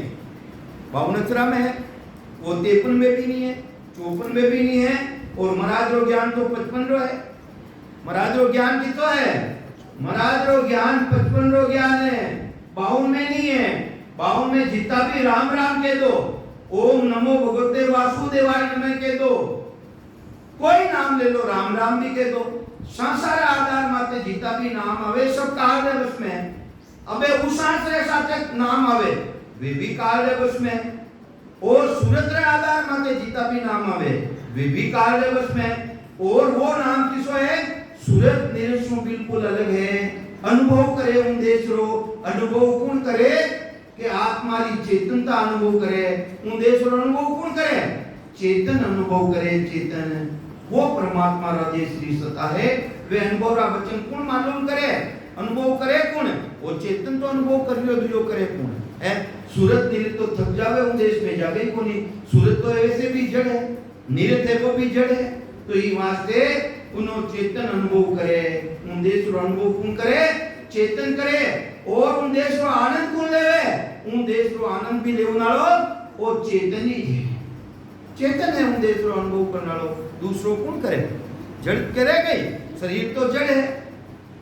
52 अक्षरा में है वो 53 में भी नहीं है 54 में भी नहीं है और महाराज रो ज्ञान तो 55 रो है महाराज रो ज्ञान की तो है महाराज रो ज्ञान 55 रो ज्ञान है 52 में नहीं है 52 में जितना भी राम राम कह दो ओम नमो भगवते वासुदेवाय नमः कह दो कोई नाम ले लो राम राम भी कह दो संसार आधार माते जीता भी नाम आवे सब काल रे बस में अबे उसास रे साथे नाम आवे वे भी काल रे बस में और सूरत रे आधार माते जीता भी नाम आवे वे भी काल रे बस में और वो नाम किसो है सूरत निरसो बिल्कुल अलग है अनुभव करे उन देश रो अनुभव कौन करे कि आत्मा री चेतनता अनुभव करे उन देश रो अनुभव कौन करे चेतन अनुभव करे चेतन वो परमात्मा रा देश श्री सत्ता है वे अनुभव रा वचन कौन मालूम करे अनुभव करे कौन वो चेतन तो अनुभव कर लियो जो करे कौन है सूरत नीरत तो थक जावे उन देश में जावे कोनी सूरत तो ऐसे भी जड़ है नीरत है वो भी जड़ है तो ई वास्ते उनो चेतन अनुभव करे उन देश रो अनुभव कौन करे चेतन करे और उन देश रो आनंद कौन लेवे उन देश रो आनंद भी लेवन वालो वो चेतन ही है चेतन है उन देश रो अनुभव करने वालो दूसरों कौन करे जड़ करे गई शरीर तो जड़ है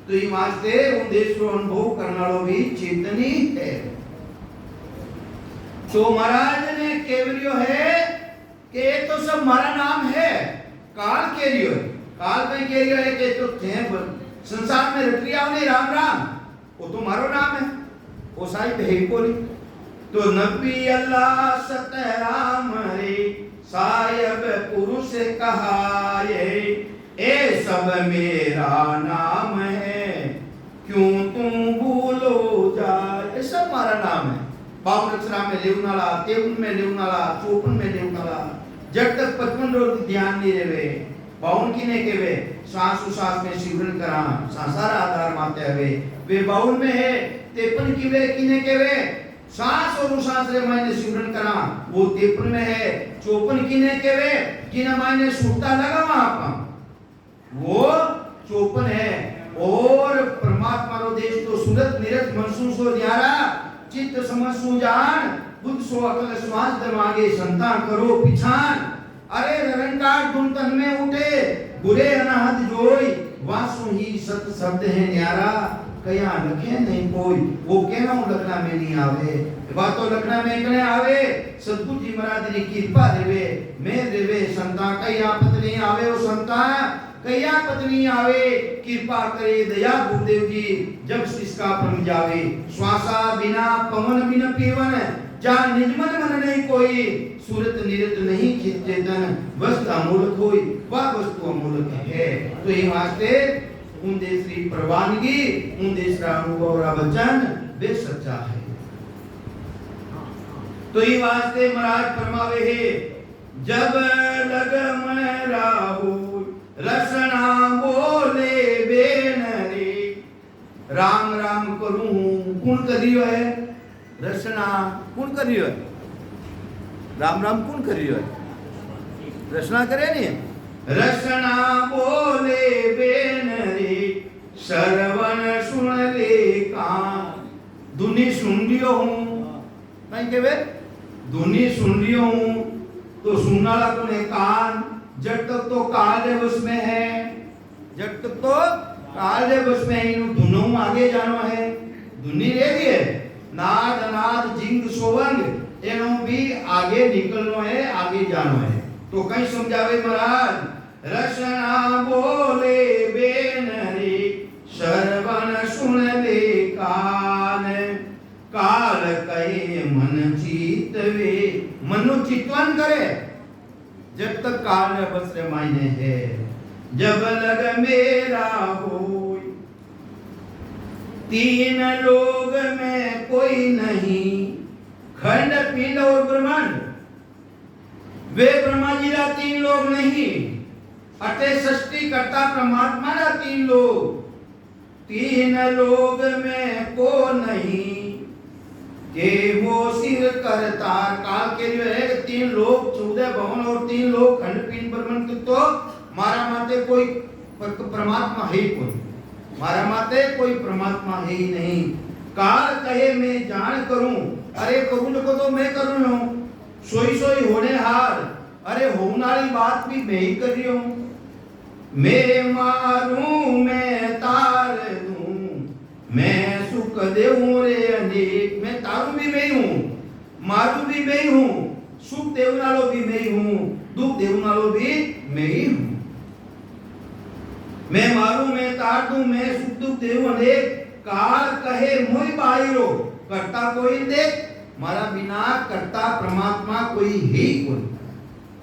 तो ई वास्ते उन देश रो अनुभव करने वालो भी चेतन ही है तो महाराज ने केवरियो है कि तो सब हमारा नाम है काल केरियो काल में केरियो है कि तो थे संसार में रटिया नहीं राम राम वो तो मारो नाम है वो साहिब है कोई तो नबी अल्लाह सतराम रे साहिब पुरुष कहाए ए सब मेरा नाम है क्यों तुम भूलो जाए सब हमारा नाम है बावन अक्षरा में लेवनाला 53 में लेवनाला 54 में लेवनाला जब तक 55 रोज ध्यान नहीं रेवे बावन किने केवे सांस उसास में सिमरन करा संसार आधार माते हवे वे बावन में है 53 किवे किने केवे सांस और उसास रे मायने सिमरन करा वो 53 में है 54 किने केवे किने मायने सुरता लगावा आपा वो 54 है और परमात्मा रो देश तो सूरत निरत महसूस हो न्यारा चित्त समझ सुजान बुद्ध सो अकल श्वास दरवागे संतान करो पिछान अरे निरंकार धुन तन में उठे बुरे अनाहत जोई वासु ही सत शब्द है न्यारा कया लखे नहीं कोई वो केना लखना में नहीं आवे बात तो लखना में कने आवे सतगुरु जी महाराज की कृपा देवे मैं देवे संता कया आपत नहीं आवे वो संता कया पत्नी आवे कृपा करे दया गुरुदेव जी जब इसका परम जावे श्वासा बिना पवन बिन पीवन जा निजमन मन नहीं कोई सूरत निरत नहीं चित चेतन वस्तु अमूलक होई वह वस्तु अमूलक है तो ये वास्ते उन देश की प्रवानगी उन देश का अनुभव और वचन वे सच्चा है तो ये वास्ते महाराज फरमावे है जब लगम राहु रसना बोले बेन रे राम राम करूं कौन करियो है रसना कौन करियो है राम राम कौन करियो है रसना करे नहीं रसना बोले बेन रे श्रवण सुन ले कान दुनी सुन लियो हूं नहीं के वे दुनी सुन लियो हूं तो सुनना वाला कौन है कान जब तक तो काल वश में है जब तक तो काल वश में इन दोनों आगे जाना है दुनी रे दिए नाद अनाद जिंग सोवंग एनो भी आगे निकलना है आगे जाना है तो कहीं समझावे महाराज रसना बोले बेन रे श्रवण सुन ले कान काल कहे मन चितवे मनु चितवन करे जब तक काल में बस रे मायने है जब लग मेरा हो तीन लोग में कोई नहीं खंड पिंड और ब्रह्मांड वे ब्रह्मा जी रा तीन लोग नहीं अटे सृष्टि करता परमात्मा रा तीन लोग में को नहीं के वो सिर करता काल के लिए है तीन लोग 14 भवन और 3 लोग खंड पिंड ब्रह्मांड तो मारा माते कोई परमात्मा है ही कोई मारा माते कोई परमात्मा है ही नहीं काल कहे मैं जान करूं अरे करूं को तो मैं कर रहा हूं सोई सोई होने हार अरे होने वाली बात भी मैं ही कर रही हूं मैं मारूं मैं तार दूं मैं सुख देऊं रे अनेक मैं तारू भी मैं हूं मारू भी मैं हूं सुख देने वालों भी मैं हूं दुख देने वालों भी मैं ही हूं मैं मारू मैं तार दूं मैं सुख दुख देव अनेक काल कहे मोहि बाहिरो करता कोई देख मारा बिना करता परमात्मा कोई ही कोई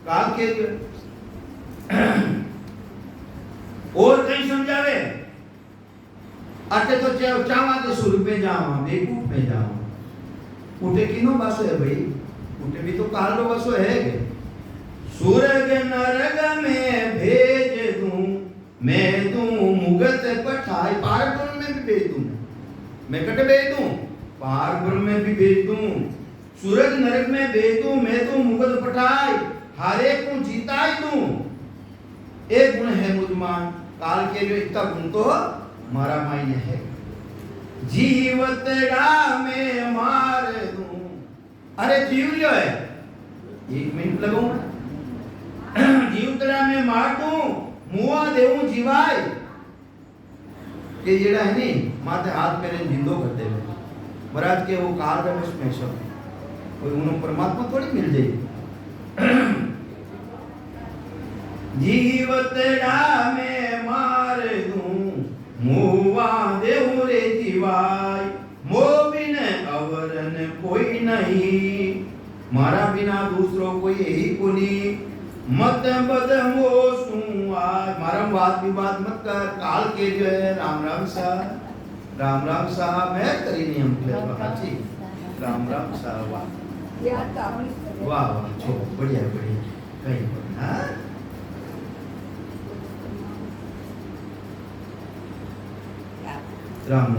काल के और कहीं समझावे अटे तो चावा तो सुर पे जावा बेकूफ पे जावा उठे किनो बसो है भाई उठे भी तो काल रो बसो है सूरज नरक में भेज दूं मैं दूं मुगत पठाई पारपुर में भी भेज दूं मैं कट भेज दूं पारपुर में भी भेज दूं सूरज नरक में भेज दूं मैं दूं मुगत पठाई हरे को जीताई दूं एक गुण है मुझमान काल के जो इतना गुण तो मारा माई है जीवतड़ा में मार दूं अरे जीव जो है 1 मिनट लगाऊंगा जीवतड़ा में मार दूं मुआ देऊं जीवाय ये जेड़ा है नी माथे हाथ मेरे जिंदो करते हैं महाराज के वो काल का में सब कोई उन्होंने परमात्मा थोड़ी मिल जाएगी जीवतड़ा में मार दूं मुआ देऊं रे जीवाय मो बिन अवरन कोई नहीं मारा बिना दूसरो कोई यही कोनी मत बद मो सुआ मारम बात विवाद मत कर काल के जो है राम राम सा मैं करी नहीं हम के बाजी राम सा वाह वाह छो बढ़िया कहीं हां राम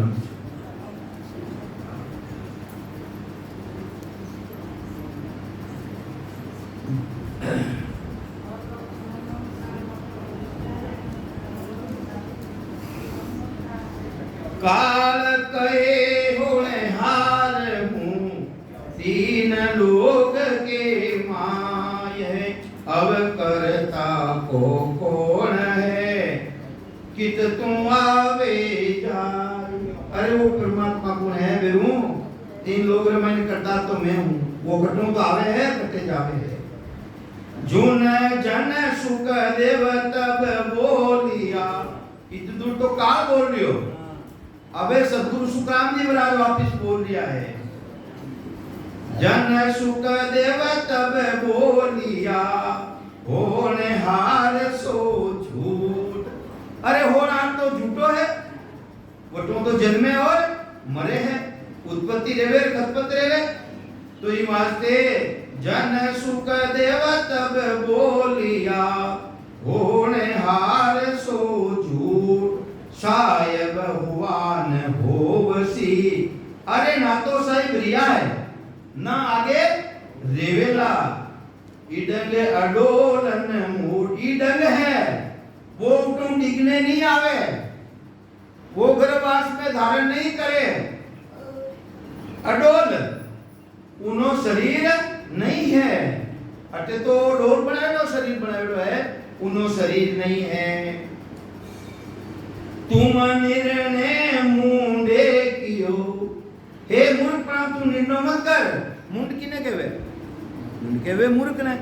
काल कहे होने हार हूँ 3 लोग के माये अब करता को कौन है कित तुम आवे जाए अरे वो परमात्मा कौन है बेरू 3 लोग रमन करता तो मैं हूँ वो कटूं तो आवे है कटे जावे है जुन जन सुख देव तब बोलिया इत दूर तो काल बोल रही हो अबे सदगुरु सुखराम जी महाराज वापिस बोल दिया है जन सुख देव तब बोलिया होने हार सो झूठ अरे होनार तो झूठो है वटो तो जन्मे और मरे हैं उत्पत्ति रेवे खतपत रेवे तो ये वास्ते जन सुख देव तब बोलिया होने हार सो झूठ सायब हुआ न होवसी अरे ना तो साहिब रिया है ना आगे रेवेला इडंग अडोलन मूड इडंग है वो तुम डिगने नहीं आवे वो गर्भवास में धारण नहीं करे अडोल उनो शरीर नहीं है अटे तो डोल बनाएलो शरीर बनाएलो है उनो शरीर नहीं है तुम निर्णय मुंडे कियो हे मूर्ख पण तू निर्णय मत कर मुंड किने कहवे मुंड कहवे मूर्ख ने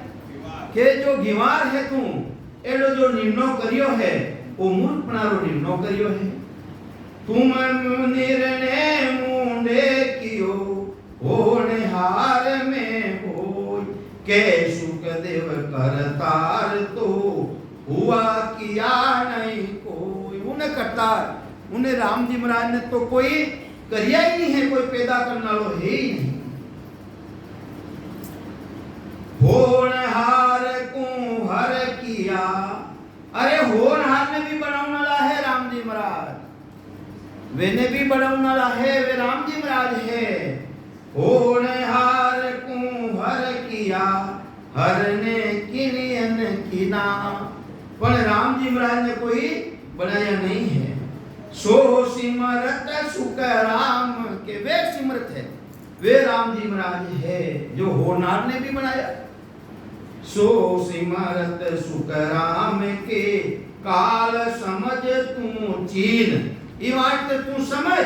के जो गीवार है तू एडो जो निर्णय करियो है वो मूर्ख पणारो निर्णय करियो है तुम निर्णय मुंडे कियो होने हार में होय के सुख देव करतार तो हुआ किया नहीं कोई उन्हें करतार उन्हें राम जी महाराज ने तो कोई करिया ही नहीं है कोई पैदा करने वाला है ही नहीं होनहार को हर किया अरे होनहार ने भी बनाने वाला है राम जी महाराज वे ने भी बनाने वाला है वे राम जी महाराज है होनहार को हर किया हर ने किनियन किना पर राम जी महाराज ने कोई बनाया नहीं है सो सिमरत सुख राम के वे सिमरत है वे राम जी महाराज है जो होनहार ने भी बनाया सो सिमरत सुख राम के काल समझ तू चीन ये बात तू समझ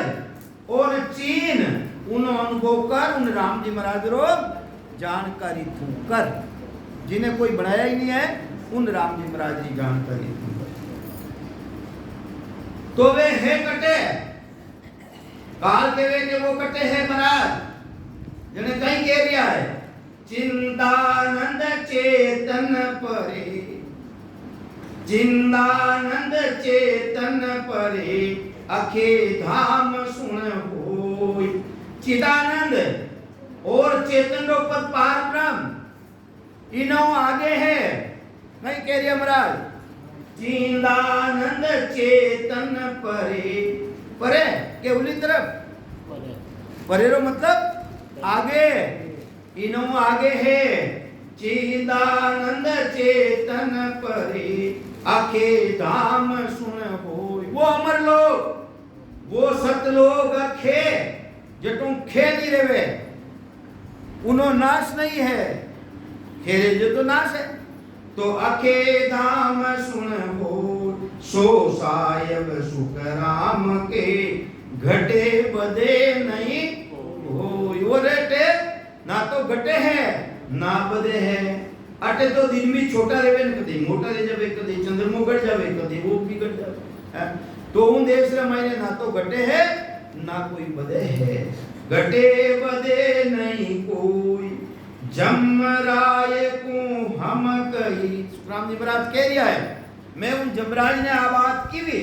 और चीन उन अनुभव कर उन राम जी महाराज रो जानकारी तू कर जिन्हें कोई बनाया ही नहीं है उन राम जी महाराज की जानकारी तू कर तो वे है कटे काल के वे के वो कटे है महाराज जने कहीं कह रिया है चिंतानंद चेतन परे चिंतानंद चेतन परे अखे धाम सुन होय चिदानंद और चेतन रो पद पार ब्रह्म इनो आगे है नहीं कह रही महाराज चिदानंद चेतन परे परे केवली तरफ परे रो मतलब आगे इनो आगे है चिदानंद चेतन परे आखे धाम सुन होय वो अमर लोग वो सतलोग अखे जटू खे नहीं रेवे उनो नाश नहीं है खेरे जो तो नाश है तो अखे धाम सुन हो सो सायब सुख राम के घटे बदे नहीं हो वो रेटे ना तो घटे है ना बदे है अटे तो दिन भी छोटा रेवे न कदी मोटा रे जावे कदी चंद्रमा गड़ जावे कदी वो भी गड़ जावे तो उन देश रे मायने ना तो घटे है ना कोई बदे है घटे बदे नहीं कोई जमराय को हम कही राम जी महाराज कह रिया है मैं उन जमराज ने आ बात की भी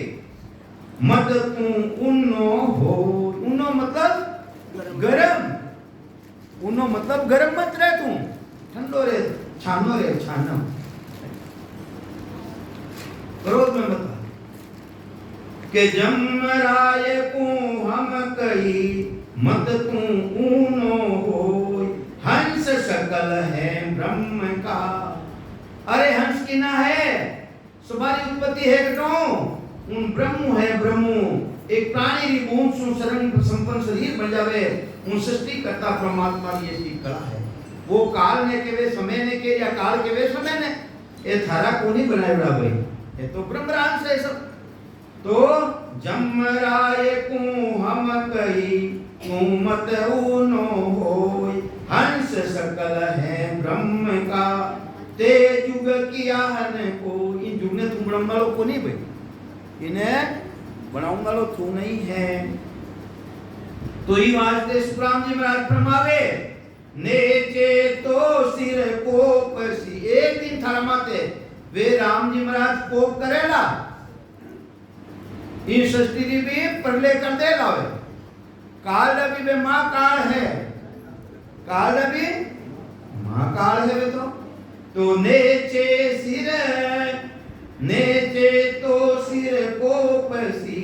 मत तू उन्नो हो उन्नो मतलब गरम उन्नो मतलब गरम मत रह तू ठंडो रे छानो क्रोध में मत के जमराय को हम कही मत तू ऊनो होय हंस सकल है ब्रह्म का अरे हंस की ना है सुबारी उत्पत्ति है कटो उन ब्रह्म है ब्रह्म एक प्राणी री बूंद सु शरण संपन्न शरीर बन जावे उन सृष्टि करता परमात्मा की ऐसी कला है वो काल ने के वे समय ने के या काल के वे समय ने ये थारा कोनी बनाया भाई ये तो ब्रह्मराज से सब तो जमराय को हम कही मत ऊनो होय हंस सकल है ब्रह्म का ते जुग किया हन को इन जुग ने तुम ब्रह्म वालों को नहीं भाई इन्हें बनाऊंगा लो तू नहीं है तो ही वास्ते सुराम जी महाराज फरमावे नेचे तो सिर कोप सी एक दिन थारा माते वे राम जी महाराज कोप करेला इन सृष्टि री भी प्रलय कर दे लावे काल भी वे मां काल है काल भी मां काल है वे तो नेचे तो सिर कोप सी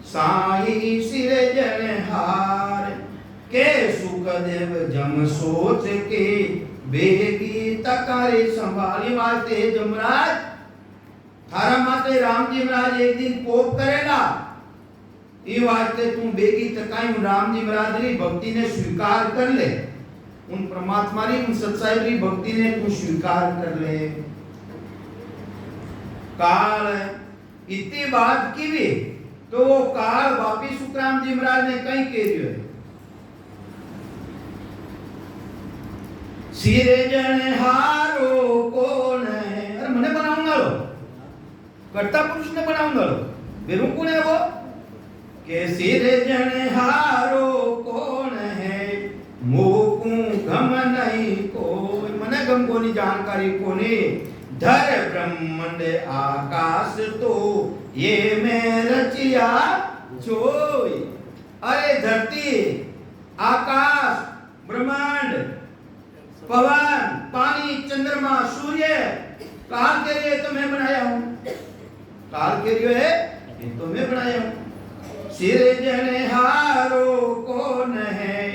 साई सिर जनहार के सुखदेव जम सोच के बेगी तकारे संभाली वास्ते जमराज थारा माते राम जी महाराज एक दिन कोप करेला ये वास्ते तुम बेगी तकाई राम जी महाराज री भक्ति ने स्वीकार कर ले उन परमात्मा री उन सच्चाई री भक्ति ने तू स्वीकार कर ले काल इतनी बात की भी तो वो काल वापी सुखराम जी महाराज ने कहीं कह दियो है सिरे जनहारो कौन है अरे मने बनाऊंगा लो कर्ता पुरुष ने बनाऊंगा लो बेरू कौन है वो के सिरे जनहारो कौन है मोकू गम नहीं कोई मने गम कोनी जानकारी कोनी धर ब्रह्मांड आकाश तो ये मैं रचिया जोई अरे धरती आकाश ब्रह्मांड पवन पानी चंद्रमा सूर्य काल के लिए तो मैं बनाया हूं काल के लिए ये तो मैं बनाया हूं सिर जनहारो कौन है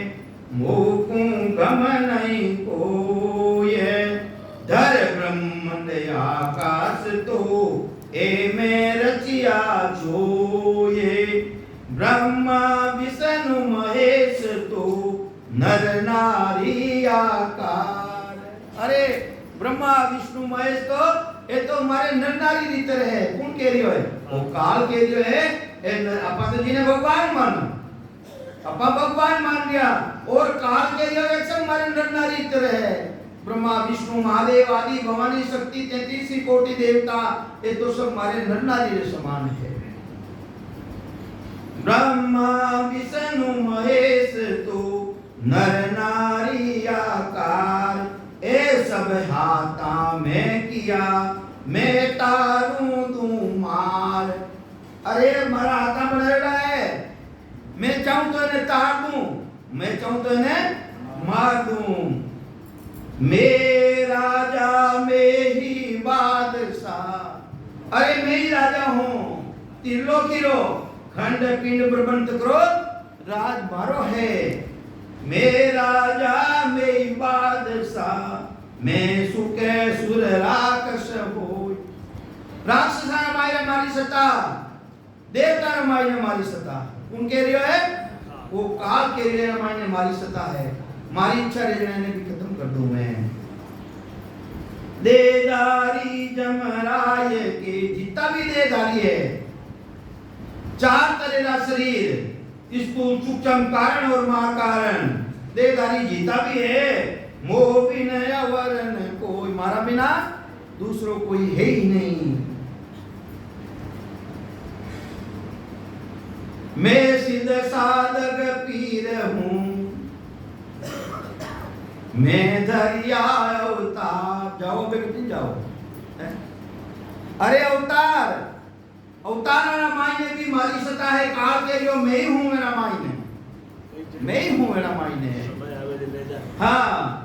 मोकू गम नहीं कोई धर ब्रह्मांड आकाश तो ए में रचिया जोये ब्रह्मा विष्णु महेश तो नर नारी आकार अरे ब्रह्मा विष्णु महेश तो ये तो हमारे नर नारी की तरह है कौन कह रही है वो काल कह रही है अपा तो जी ने भगवान माना अपा भगवान मान लिया और काल कह रही है सब हमारे नर नारी की तरह है ब्रह्मा विष्णु महादेव आदि भवानी शक्ति 33 कोटि देवता ये तो सब हमारे नर नारी के समान है ब्रह्मा विष्णु महेश तू नर नारी आकार ए सब हाथा में किया मैं तारू तू मार। अरे मारा हाथा बढ़ेड़ा है, मैं चाहूं तो इन्हें तार दूं, मैं चाहूं तो इन्हें मार दूं। मैं राजा में ही बादशाह, अरे मैं ही राजा हूं, त्रिलोकीरो खंड पिंड प्रबंध क्रोध राज मारो है। मैं राजा में बादशाह मैं सुके सुर राक्षस होय। राक्षसा मारे मारी सत्ता, देवता मारे मारी सत्ता, कौन कह रही है? वो काल के लिए मारे मारी सत्ता है। मारी इच्छा रहने भी खत्म कर दूं मैं। देदारी जमराय के जितना भी देदारी है, चार तरह का शरीर, स्थूल सूक्ष्म कारण और महाकारण देदारी जीता भी है। मोह विनय वरण कोई, मारा बिना दूसरों कोई है ही नहीं। मैं सिद्ध साधक पीर हूं, मैं दरिया अवतार। जाओ बेटी जाओ। अरे अवतार, अवतार वाला मायने भी मारी सता है। काल के जो मैं ही हूं मेरा मायने, मैं ही हूं मेरा मायने। हाँ,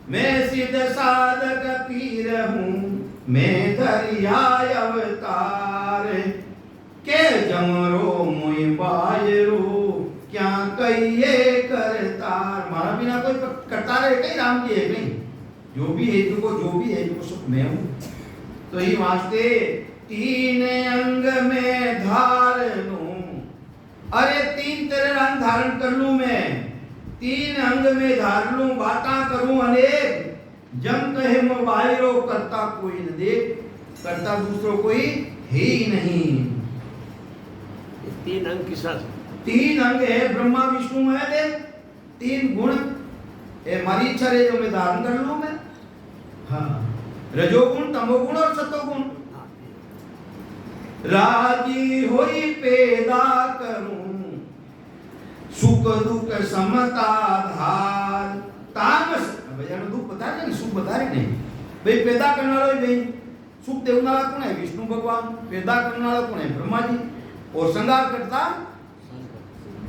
मैं सिद्ध साधक पीर हूं, मैं दरिया अवतार के जमरो मुई बायरो क्या कहिए करतार। मारा बिना कोई करता रहे कहीं राम की है कहीं, जो भी है तुमको, जो भी है तुमको सुख मैं हूं। तो ये वास्ते तीन अंग में धार लूं, अरे तीन तरह अंग धारण कर लूं मैं, तीन अंग में धार लूं, बाता करूं अनेक, जम कहे मोबाइलो करता कोई न देख, करता दूसरों कोई है ही नहीं। तीन अंग किस तरह? तीन अंग है, ब्रह्मा विष्णु महादेव, तीन गुण ए मारी इच्छा रहे जो मैं धारण कर लूं मैं। हाँ, रजोगुण तमोगुण और सतोगुण। राजी होई पैदा करूं, सुख दुख समता धार। तामस भैया दुख बता रहे नहीं, सुख बता रहे नहीं। भाई पैदा करने वाला भाई सुख देने वाला कौन है? विष्णु भगवान। पैदा करने वाला कौन है? ब्रह्मा जी। और संगार करता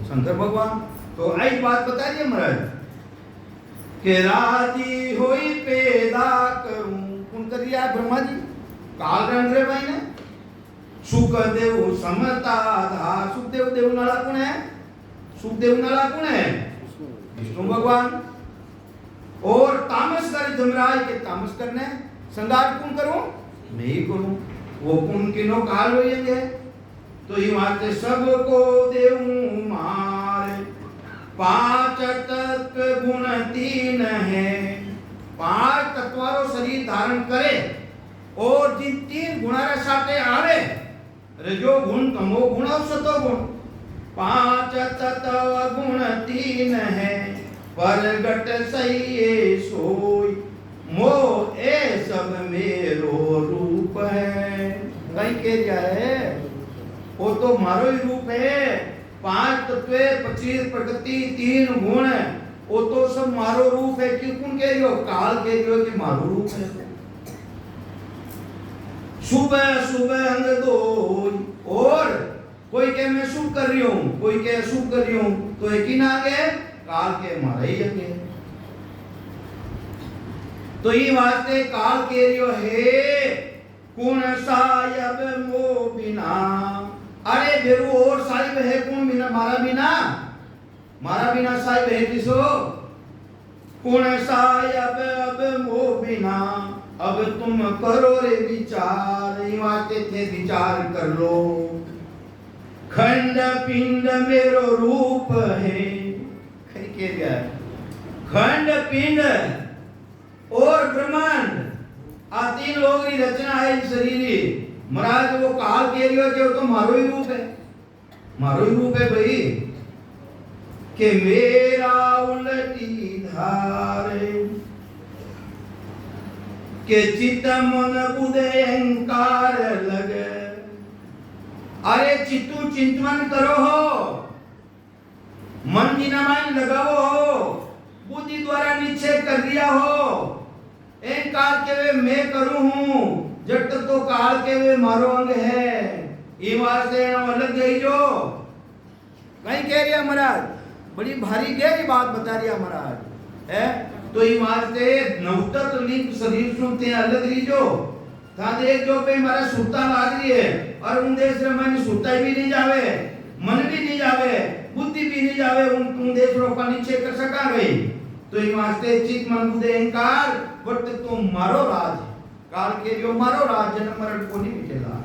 शंकर भगवान। तो आई बात बता रही है महाराज के राजी होई पैदा करूं, कौन कर दिया? ब्रह्मा जी। काल रंग रे भाई ने सुख देव समता धार। सुख देव देव नाला कौन है? सुख देव नाला कौन है? विष्णु भगवान। और तामस कर धमराज के तामस करने संगार कौन करूं? मैं ही करूं। वो कौन किनो काल होएंगे। तो ये वास्ते सबको देव मार, पांच तत्व गुण तीन है। पांच तत्वारो शरीर धारण करे और जिन तीन गुणारे साथे आवे, रजो गुण तमो गुण और सतो गुण, पांच तत्व गुण तीन है। परगट सही सोई मो ए सब मेरो रूप है। कहीं कह दिया है वो तो मारो ही रूप है। पांच तत्व, 25 प्रकृति, 3 गुण, वो तो सब मारो रूप है। क्यों कौन कह रही हो? काल कह रही हो कि मारो रूप है। सुबह सुबह अंग दो, और कोई कहे मैं शुभ कर रही हूं, कोई कहे शुभ कर रही हूं, तो एक ही ना आगे काल के मारा ही आगे। तो ये वास्ते काल कह रही हो हे कौन सायब मो बिना। अरे बेरू और साहिब है कौन बिना? मारा बिना, मारा बिना साहिब है किसो? कौन सायब अब मो बिना, अब तुम करो रे विचार। वास्ते थे विचार कर लो। खंड पिंड मेरो रूप है। कह गया खंड पिंड और ब्रह्मांड, आ तीन लोग की रचना है शरीर। महाराज वो काल कह रही हो कि वो तो मारो ही रूप है, मारो ही रूप है भाई। कि मेरा उलटी धार के चित्त मन बुध अहंकार लगे। अरे चित्तू चिंतन करो हो, मन जिनामान लगाओ हो, बुद्धि द्वारा निश्चय कर लिया हो, एक काल के वे मैं करूं हूं, जब तक तो काल के वे मारो अंग है, ये वास्ते हम अलग गई जो कहीं कह रही महाराज, बड़ी भारी गहरी बात बता रही महाराज है। तो ये वास्ते नवतत लिंग शरीर सुनते अलग रही जो था देख जो पे हमारा सुरता लाग रही है, और उन देश में मन सुरता भी नहीं जावे, मन भी नहीं जावे, बुद्धि भी नहीं जावे, उन देश का निश्चय कर सका गई। तो ये वास्ते चित मन बुद्धि अहंकार बट तो मारो राज, काल के जो मारो राज, जन्म मरण को नहीं मिटेगा।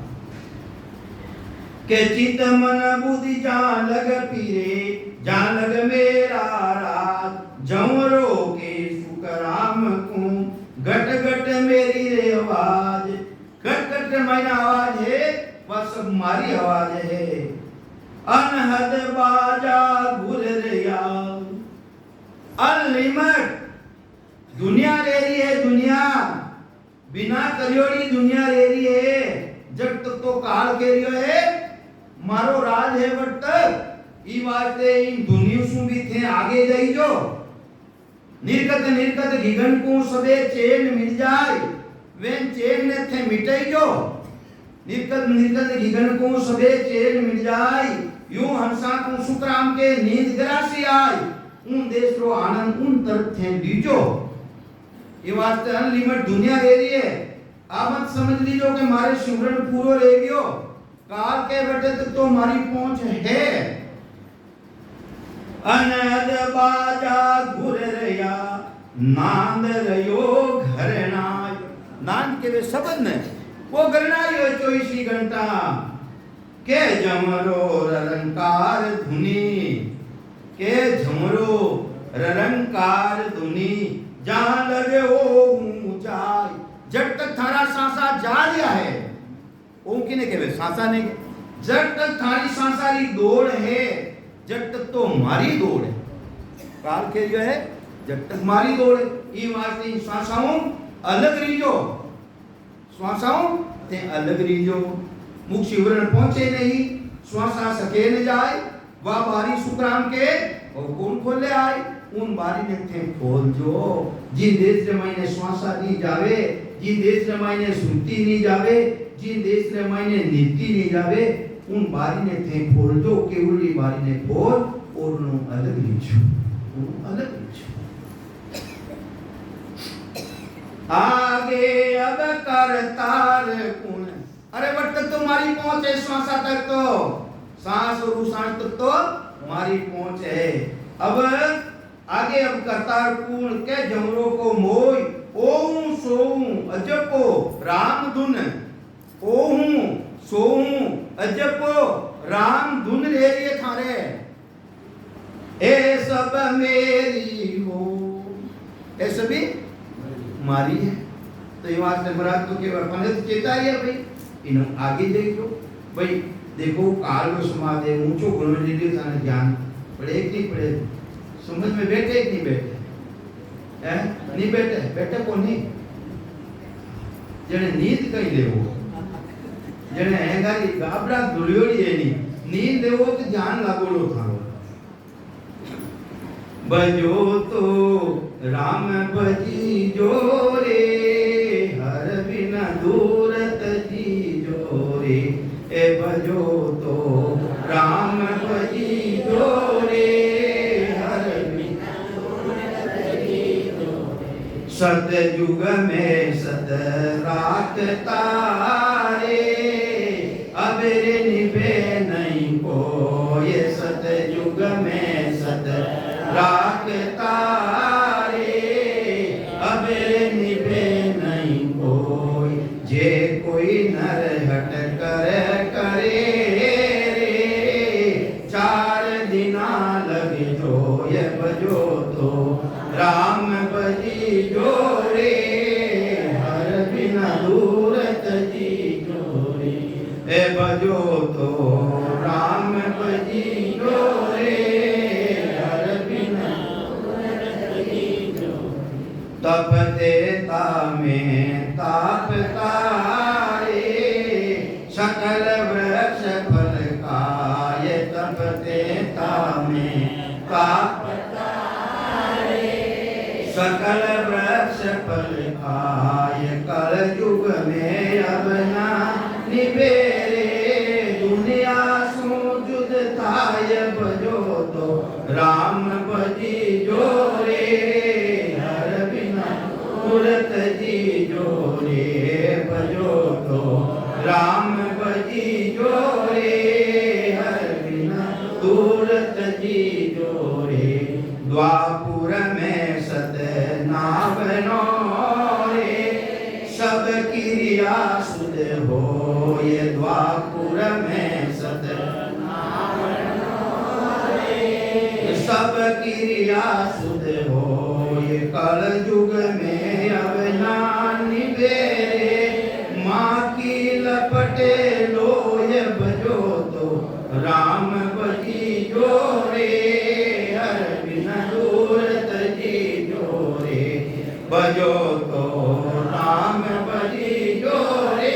के चित मन बुद्धि जान लग पीरे, जान लग मेरा राज, जमरो के सुख राम को, घट घट मेरी रे आवाज, घट घट मेरा आवाज है, वह सब मारी आवाज है। अनहद बाजा घुर रिया, अनलिमिट दुनिया ले रही है, दुनिया बिना करियोड़ी दुनिया ले रही है, जब तक तो काल के रियो है मारो राज है, बट तक ई वास्ते इन दुनिया सु भी थे आगे जाई जो निर्गत निर्गत घिगन को सबे चैन मिल जाए, वेन चैन ने थे मिटाई जो निर्गत निर्गत घिगन को सबे चैन मिल जाए, यूं हंसा को सुतराम के नींद ग्रासी आए, उन देश रो आनंद उन तरफ थे लीजो। ये वास्ते अनलिमिट दुनिया ले रही है, आप मत समझ लीजो कि मारे सिमरन पूरो रह गयो, काल के बटे तक तो हमारी पहुंच है। अनद बाजा घुर रया, नांद रयो घर नाय, नांद के वे शब्द ने वो गरनायो 24 घंटा के जमरो रलंकार धुनी, के झमरो रलंकार धुनी, जहां लगे वो ऊंचाई, जब तक थारा सांसा जा लिया है, ओम किने कहवे सांसा ने, जब तक थारी सांसारी दौड़ है, जब तक तो हमारी दौड़ है, काल के जो है जब तक हमारी दौड़ है, ये वास्ते सांसाओं अलग रीजो, श्वासाओं ते अलग रीजो, मुख शिवरण पहुंचे नहीं, श्वासा सके न जाए, वह बारी सुखराम के और कौन खोले आए, उन बारी ने थे खोल जो, जिन देश रे मायने श्वासा नहीं जावे, जिन देश रे मायने सुनती नहीं जावे, जिन देश रे मायने नीति नहीं जावे, उन बारी ने थे खोल जो, केवली बारी ने खोल और नो अलग लीजो, अलग लीजो। आगे अब करतार कौन, अरे बट तक तो मारी पहुंच है, श्वासा तक तो सांस और सांस तक तो हमारी पहुंच है। अब आगे अब करतार कौन के जमरो को मोय, ओहू सोहू अजपो राम धुन, ओहू सोहू अजपो राम धुन रे ये थारे, ए सब मेरी हो, ए सभी मारी है। तो ये बात से बरात तो केवल अपने चेता है भाई, इन आगे देखो भाई, देखो काल को समाधे ऊंचो गुण लीजिए, सारे ज्ञान पढ़े कि नहीं पढ़े, समझ में बैठे कि नहीं बैठे, हैं नहीं बैठे, बैठे को नहीं, जने नींद कहीं लेवो, जने हैंगारी गाबड़ा दुलियोड़ी है नहीं, नींद लेवो तो ध्यान लागोड़ो थारो, बजो तो राम भजी जोरे, हर बिना दूरत जी जोरे, ए बजो तो राम भजी जोरे, हर बिना दूरत जी जोरे, सतयुग में सत रात तारे, अब रे निभे नहीं को, ये सतयुग में सत रात तारे, अब निभे नहीं कोई, जे कोई नर हट कर करे रे, 4 दिना लगे जो ये बजो तो राम बजी जोरे, हर बिना दूरत जी जोरे, ए बजो तो राम बजी जोरे, तपते में ताप तारे, सकल पल आय कल युग में अब ना निबेरे दुनिया सु जुद थाय भजो तो राम भजी जो रे हर बिना तुरत जी जो रे भजो तो राम भजी जो रे हर बिना तुरत जी जो रे द्वापुर में सत नावनो रे सब क्रिया सुध हो ये द्वापुर में सत नावनो रे सब क्रिया सुध हो ये कल युग में अब ना निबेरे माँ की लपटे लोय बजो तो राम बजी जो रे हर बिना दूरत जी जो रे बजो तो राम बजी जो रे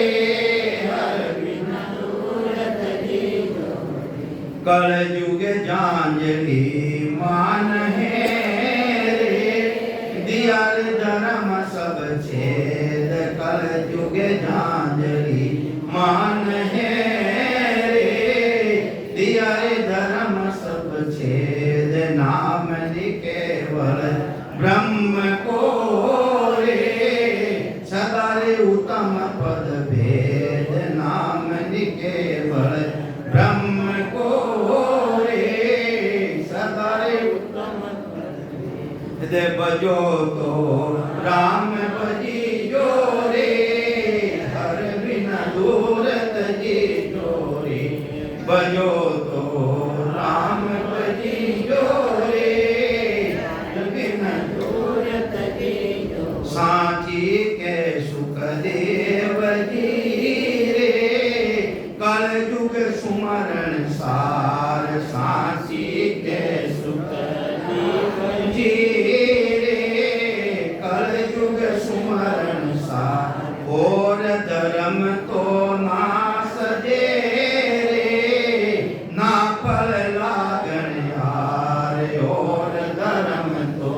हर बिना दूरत जी जो रे कल युग जांजलि मान है रे दियाल धर्म सब छेद कल युग जांजलि मान है रे दियाल धर्म सब छेद नाम केवल ब्रह्म को रे सदा रे उत्तम पद भेद नाम केवल ब्रह्म को रे सदा रे उत्तम पद दे बजो तो राम बजी जो रे हर बिना दूरत जी जो रे बजो तो राम बजी जो रे हर बिना दूरत जी जो साची के सुख देव जी रे कल युग सुमरण सार साची के सुख देव जी और धर्म तो ना सजे रे ना फल लागन यार और धर्म तो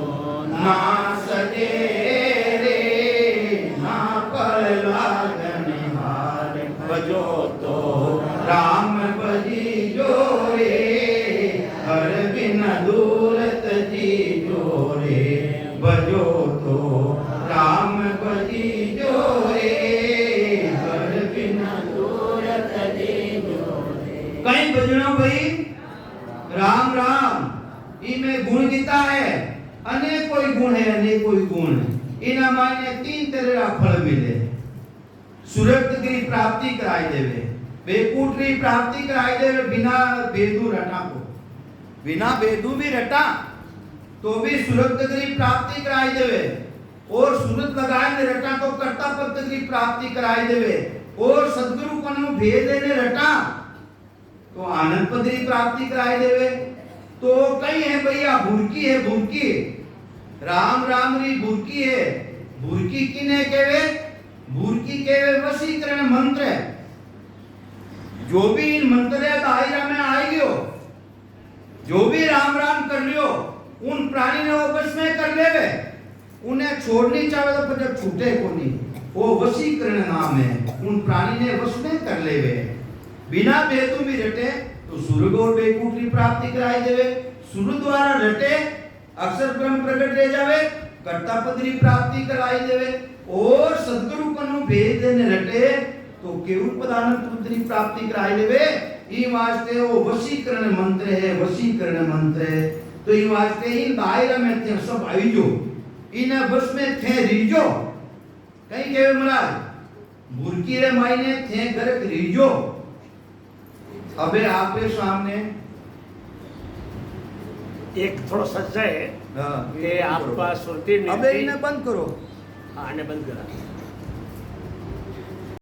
ना सजे रे ना फल लागन यार बजो तो राम बजी जो रे हर बिना दूरत जी जो रे बजो तो राम बजी जो रे हर बिना दूरत जी जो रे कहीं भजनो भाई राम राम इनमें गुण गीता है अनेक कोई गुण है अनेक कोई गुण इना माने तीन तरह का फल मिले सुरतगिरी प्राप्ति कराई देवे बेकूटरी प्राप्ति कराई देवे बिना बेदू रटा को बिना बेदू भी रटा तो भी सुरतगिरी प्राप्ति कराई देवे और सूरत लगाए ने रटा तो कर्ता पद की प्राप्ति कराई देवे और सदगुरु कनु भेद ने रटा तो आनंद पद की प्राप्ति कराई देवे तो कई है भैया भूरकी राम राम री भूरकी है भूरकी किने केवे भूरकी केवे वशीकरण मंत्र है जो भी इन मंत्र दायरा में आई गयो जो भी राम राम कर लियो उन प्राणी ने वो बस में कर लेवे उन्हें छोड़नी चाहे तो फिर छूटे को नहीं वो वशीकरण नाम है उन प्राणी ने वश में कर लेवे बिना बेतु भी रटे तो स्वर्ग और बैकुंठ प्राप्ति कराई देवे सूर्य द्वारा रटे अक्षर ब्रह्म प्रकट रह जावे कर्ता पदरी प्राप्ति कराई देवे और सदगुरु कनु भेद ने रटे तो केवल पदानंद पदरी प्राप्ति कराई देवे ई वास्ते वो वशीकरण मंत्र है तो ई वास्ते इन दायरा में थे सब आई जो इन बस में थे रीजो कहीं केवे महाराज बुरकी रे मायने थे गरक रीजो अबे आपके सामने एक थोड़ा सच्चा है कि आपका सुरती अबे इन्हें बंद करो हाँ ने बंद करा